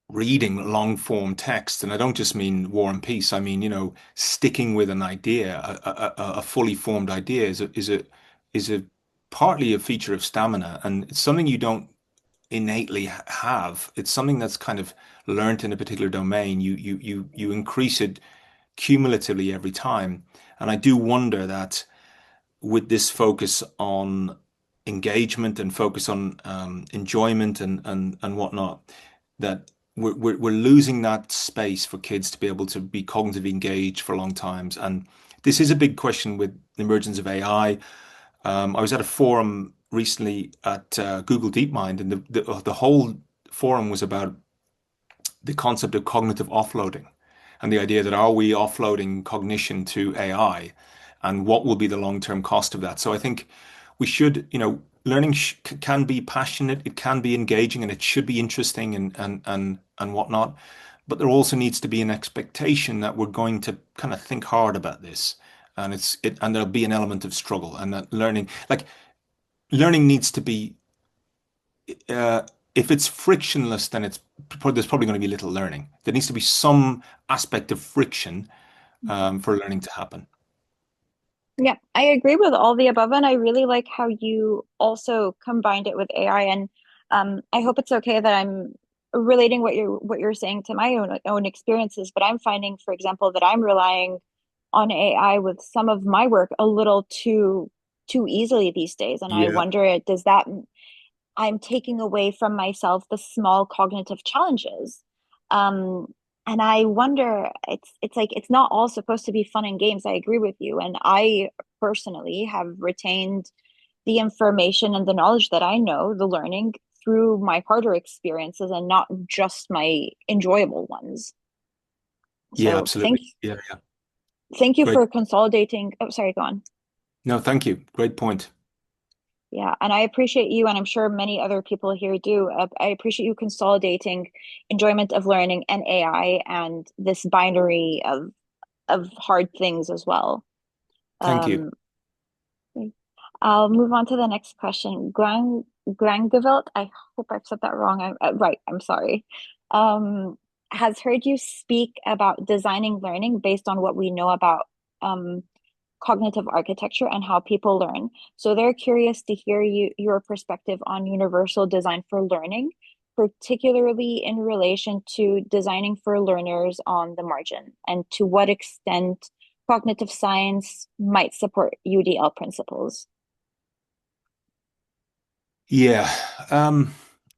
reading long form text. And I don't just mean War and Peace. I mean, sticking with an idea, a fully formed idea is a partly a feature of stamina, and it's something you don't innately have. It's something that's kind of learned in a particular domain. You increase it cumulatively every time. And I do wonder that with this focus on engagement and focus on enjoyment and whatnot, that we're losing that space for kids to be able to be cognitively engaged for long times. And this is a big question with the emergence of AI. I was at a forum recently at Google DeepMind, and the whole forum was about the concept of cognitive offloading and the idea that are we offloading cognition to AI, and what will be the long-term cost of that. So I think we should, learning can be passionate, it can be engaging, and it should be interesting and whatnot. But there also needs to be an expectation that we're going to kind of think hard about this, and and there'll be an element of struggle, and that learning needs to be uh, if it's frictionless, then there's probably going to be little learning. There needs to be some aspect of friction for learning to happen. Yeah, I agree with all the above, and I really like how you also combined it with AI. And I hope it's okay that I'm relating what you're saying to my own experiences. But I'm finding, for example, that I'm relying on AI with some of my work a little too easily these days, and I Yeah. wonder, does that I'm taking away from myself the small cognitive challenges. Um, and I wonder, it's like it's not all supposed to be fun and games. I agree with you. And I personally have retained the information and the knowledge that I know, the learning through my harder experiences and not just my enjoyable ones. Yeah, So absolutely. Yeah, yeah. thank you Great. for consolidating. Oh, sorry, go on. No, thank you. Great point. Yeah, and I appreciate you, and I'm sure many other people here do. I appreciate you consolidating enjoyment of learning and AI and this binary of hard things as well. Thank you. Um, I'll move on to the next question. Grangevelt, I hope I've said that wrong. Right, I'm sorry. Um, has heard you speak about designing learning based on what we know about um, cognitive architecture and how people learn. So they're curious to hear your perspective on universal design for learning, particularly in relation to designing for learners on the margin, and to what extent cognitive science might support UDL principles. Yeah.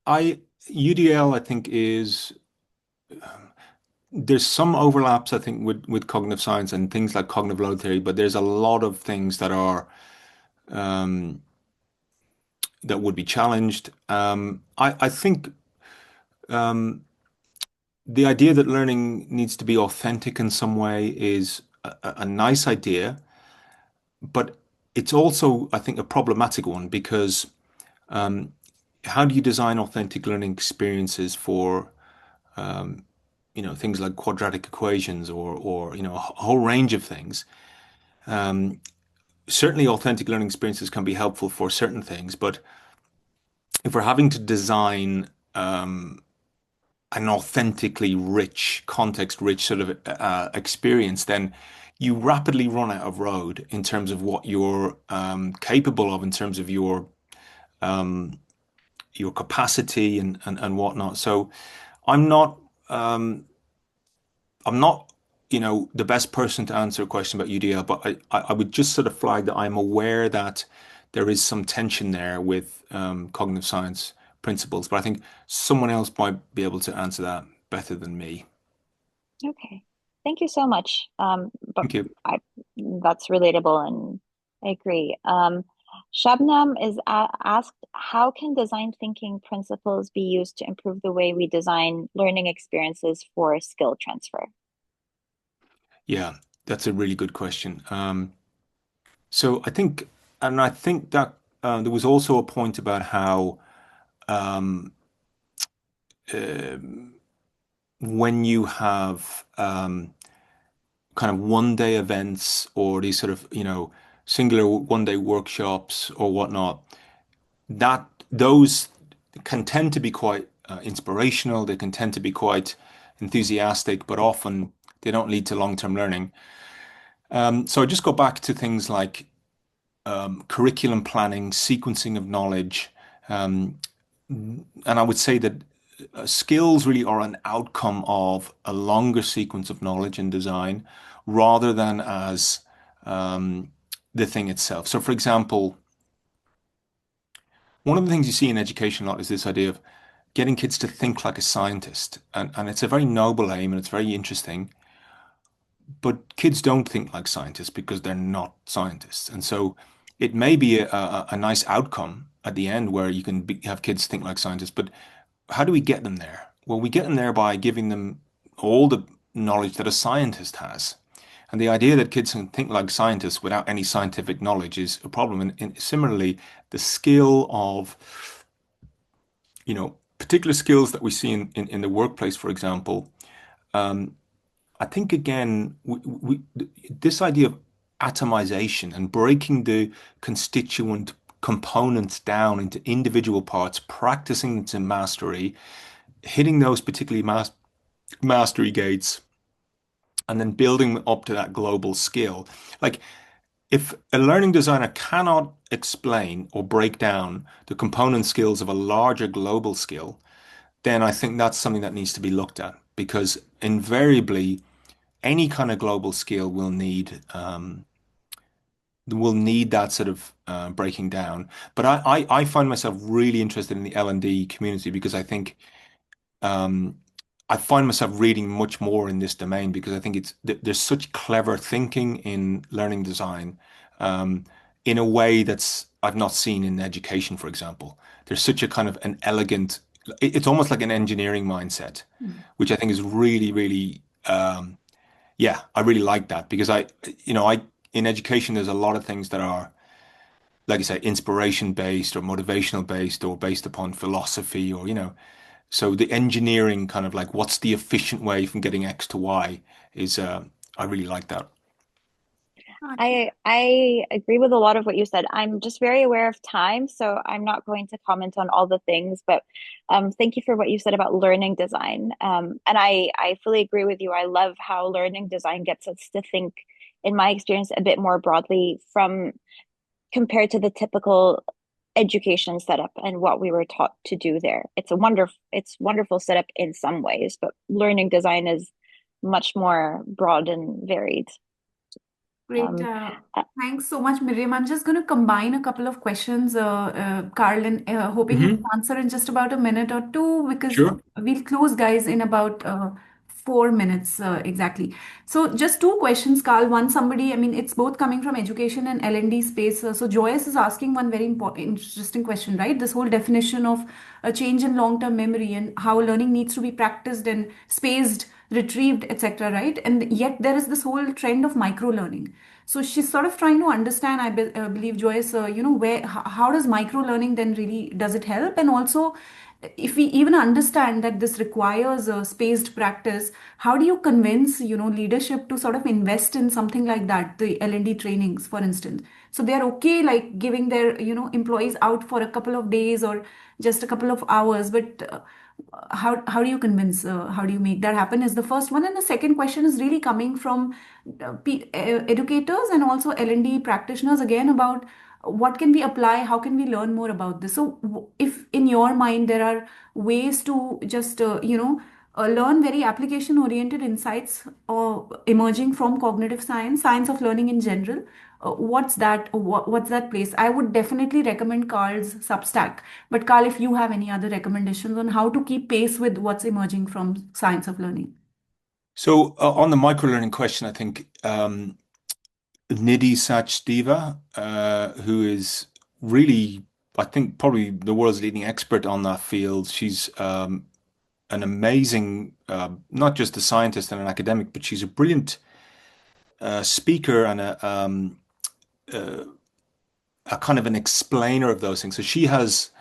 I UDL, I think, is there's some overlaps, I think, with cognitive science and things like cognitive load theory, but there's a lot of things that are um, that would be challenged. I think um, the idea that learning needs to be authentic in some way is a nice idea, but it's also, I think, a problematic one because um, how do you design authentic learning experiences for things like quadratic equations or a whole range of things? Certainly, authentic learning experiences can be helpful for certain things, but if we're having to design an authentically rich, context-rich sort of experience, then you rapidly run out of road in terms of what you're capable of, in terms of your capacity and whatnot. So I'm not um, I'm not the best person to answer a question about UDL, but I would just sort of flag that I'm aware that there is some tension there with cognitive science principles, but I think someone else might be able to answer that better than me. Okay, thank you so much. But Thank you. I that's relatable, and I agree. Shabnam is asked, how can design thinking principles be used to improve the way we design learning experiences for skill transfer? Yeah, that's a really good question. So I think that there was also a point about how um, um when you have kind of one day events or these sort of, singular one day workshops or whatnot, that those can tend to be quite inspirational. They can tend to be quite enthusiastic, but often they don't lead to long-term learning. So I just go back to things like curriculum planning, sequencing of knowledge, um, and I would say that skills really are an outcome of a longer sequence of knowledge and design rather than as um, the thing itself. So, for example, one of the things you see in education a lot is this idea of getting kids to think like a scientist. And it's a very noble aim and it's very interesting. But kids don't think like scientists because they're not scientists. And so it may be a nice outcome at the end where you can have kids think like scientists. But how do we get them there? Well, we get them there by giving them all the knowledge that a scientist has. And the idea that kids can think like scientists without any scientific knowledge is a problem. And similarly, the skill of, particular skills that we see in the workplace, for example, um, I think again, this idea of atomization and breaking the constituent components down into individual parts, practicing them to mastery, hitting those particularly mastery gates, and then building up to that global skill. Like if a learning designer cannot explain or break down the component skills of a larger global skill, then I think that's something that needs to be looked at because invariably any kind of global skill will need that sort of breaking down. But I find myself really interested in the L&D community because I think um, I find myself reading much more in this domain because I think there's such clever thinking in learning design um, in a way that's I've not seen in education, for example. There's such a kind of an elegant, it's almost like an engineering mindset, Mm. which I think is really, really yeah, I really like that because I in education there's a lot of things that are like I say inspiration based or motivational based or based upon philosophy or so the engineering kind of like what's the efficient way from getting X to Y is I really like that. Okay. I agree with a lot of what you said. I'm just very aware of time, so I'm not going to comment on all the things, but thank you for what you said about learning design. And I fully agree with you. I love how learning design gets us to think, in my experience, a bit more broadly from compared to the typical education setup and what we were taught to do there. It's wonderful setup in some ways, but learning design is much more broad and varied. Great. Um, uh, Thanks so much, Miriam. I'm just going to combine a couple of questions, Carl, and hoping you can Hmm. answer in just about a minute or two because Sure. we'll close, guys, in about 4 minutes exactly. So, just two questions, Carl. One, somebody, I mean, it's both coming from education and L&D space. So, Joyce is asking one very important, interesting question, right? This whole definition of a change in long-term memory and how learning needs to be practiced and spaced, retrieved, etc., right? And yet there is this whole trend of micro learning. So she's sort of trying to understand, believe, Joyce, how does micro learning then really, does it help? And also, if we even understand that this requires a spaced practice, how do you convince, leadership to sort of invest in something like that, the L&D trainings, for instance? So they're okay, like giving their, employees out for a couple of days or just a couple of hours, but how do you convince, how do you make that happen is the first one. And the second question is really coming from educators and also L&D practitioners again about what can we apply, how can we learn more about this. So if in your mind there are ways to just learn very application oriented insights or emerging from cognitive science of learning in general, what's that place? I would definitely recommend Carl's Substack, but Carl, if you have any other recommendations on how to keep pace with what's emerging from science of learning. So on the microlearning question, I think Nidhi Sachdeva, who is really, I think, probably the world's leading expert on that field. She's an amazing, not just a scientist and an academic, but she's a brilliant speaker and uh, a kind of an explainer of those things. So she has,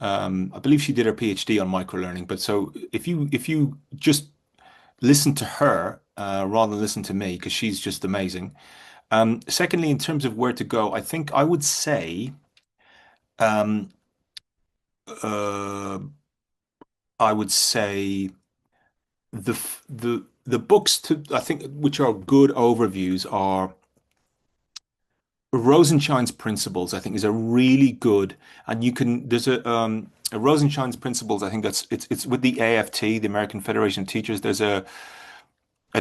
I believe she did her PhD on microlearning. But so if you just listen to her rather than listen to me, because she's just amazing. Secondly, in terms of where to go, I think I would say um, uh, I would say the books to I think which are good overviews are Rosenshine's Principles. I think is a really good, and you can there's a Rosenshine's Principles. I think it's with the AFT, the American Federation of Teachers. There's a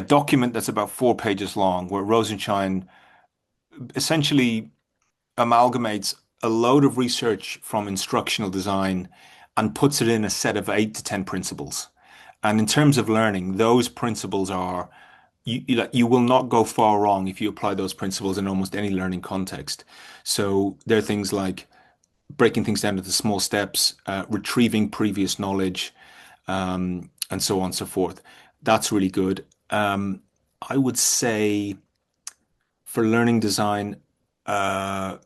document that's about 4 pages long where Rosenshine essentially amalgamates a load of research from instructional design and puts it in a set of 8 to 10 principles. And in terms of learning, those principles are you will not go far wrong if you apply those principles in almost any learning context. So there are things like breaking things down into small steps, retrieving previous knowledge, and so on and so forth. That's really good. I would say for learning design, uh,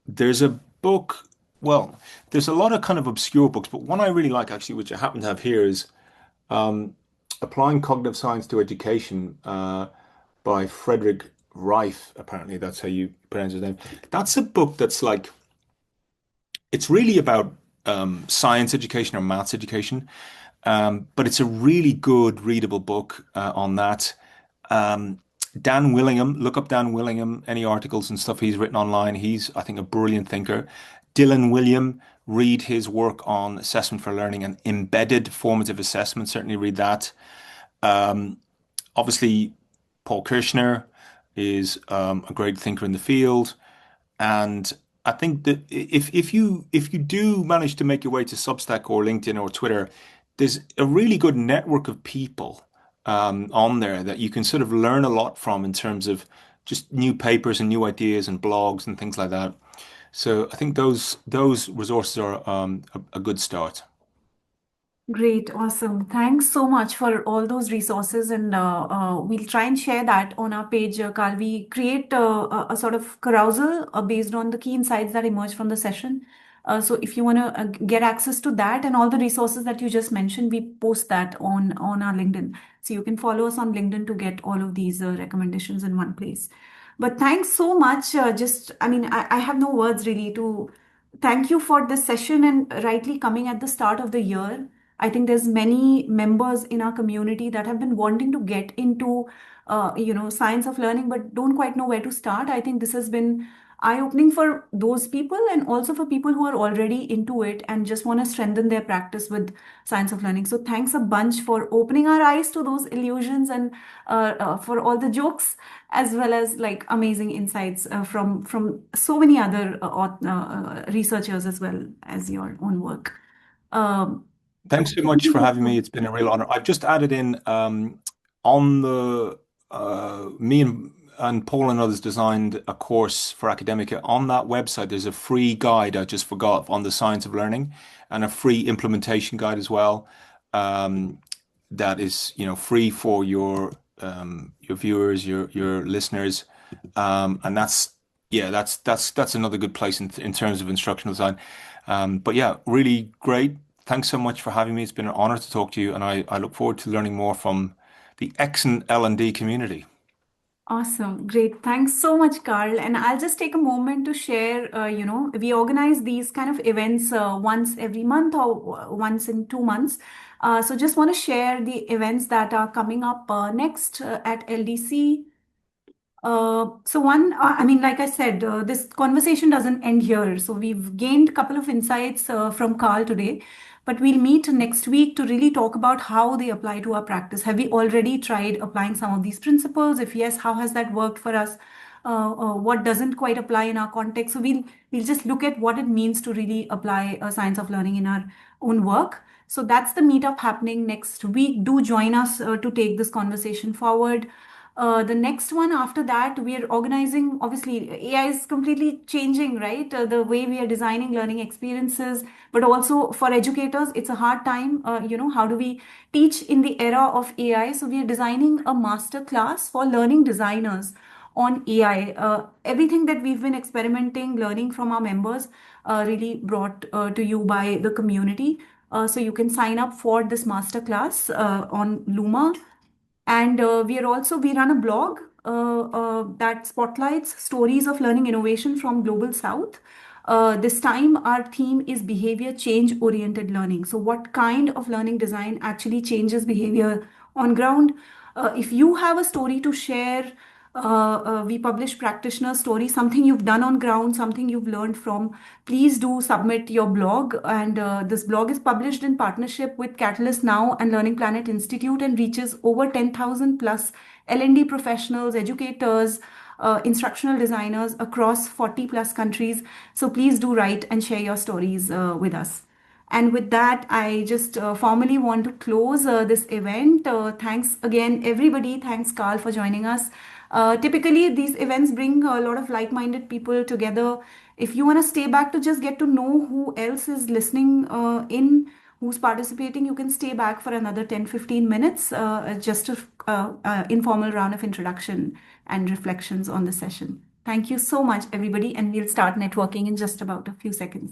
there's a book. Well, there's a lot of kind of obscure books, but one I really like actually, which I happen to have here, is um, Applying Cognitive Science to Education by Frederick Reif. Apparently, that's how you pronounce his name. That's a book that's like it's really about science education or maths education, but it's a really good readable book on that. Um, Dan Willingham, look up Dan Willingham, any articles and stuff he's written online. He's, I think, a brilliant thinker. Dylan William, read his work on assessment for learning and embedded formative assessment. Certainly read that. Um, Obviously, Paul Kirshner is a great thinker in the field. And I think that if you do manage to make your way to Substack or LinkedIn or Twitter, there's a really good network of people on there that you can sort of learn a lot from in terms of just new papers and new ideas and blogs and things like that. So I think those resources are a good start. Great, awesome. Thanks so much for all those resources, and we'll try and share that on our page, Carl. We create a sort of carousel based on the key insights that emerge from the session. So if you want to get access to that and all the resources that you just mentioned, we post that on our LinkedIn. So you can follow us on LinkedIn to get all of these recommendations in one place. But thanks so much. I mean, I have no words really to thank you for this session and rightly coming at the start of the year. I think there's many members in our community that have been wanting to get into, science of learning, but don't quite know where to start. I think this has been eye-opening for those people and also for people who are already into it and just want to strengthen their practice with science of learning. So thanks a bunch for opening our eyes to those illusions and for all the jokes as well as like amazing insights from so many other researchers as well as your own work. Um, Thanks so much for having me. It's been a real honor. I've just added in on the me and Paul and others designed a course for Academica. On that website, there's a free guide I just forgot on the science of learning and a free implementation guide as well. Um, that is, free for your viewers, your listeners. And that's yeah, that's another good place in terms of instructional design. But yeah, really great. Thanks so much for having me. It's been an honor to talk to you, and I look forward to learning more from the excellent L&D community. Awesome. Great. Thanks so much, Carl. And I'll just take a moment to share, we organize these kind of events once every month or once in 2 months. So just want to share the events that are coming up next at LDC. I mean, like I said, this conversation doesn't end here. So we've gained a couple of insights from Carl today, but we'll meet next week to really talk about how they apply to our practice. Have we already tried applying some of these principles? If yes, how has that worked for us? What doesn't quite apply in our context? So we'll just look at what it means to really apply science of learning in our own work. So that's the meetup happening next week. Do join us to take this conversation forward. The next one after that, we are organizing. Obviously, AI is completely changing, right? The way we are designing learning experiences, but also for educators, it's a hard time. How do we teach in the era of AI? So we are designing a master class for learning designers on AI. Everything that we've been experimenting, learning from our members, really brought to you by the community. So you can sign up for this master class on Luma. And we run a blog that spotlights stories of learning innovation from Global South. This time, our theme is behavior change oriented learning. So, what kind of learning design actually changes behavior on ground? If you have a story to share, we publish practitioner stories, something you've done on ground, something you've learned from, please do submit your blog. And this blog is published in partnership with Catalyst Now and Learning Planet Institute and reaches over 10,000 plus L&D professionals, educators, instructional designers across 40 plus countries. So please do write and share your stories with us. And with that, I just formally want to close this event. Thanks again, everybody. Thanks, Carl, for joining us. Typically, these events bring a lot of like minded people together. If you want to stay back to just get to know who else is listening who's participating, you can stay back for another 10-15 minutes, just an informal round of introduction and reflections on the session. Thank you so much, everybody, and we'll start networking in just about a few seconds.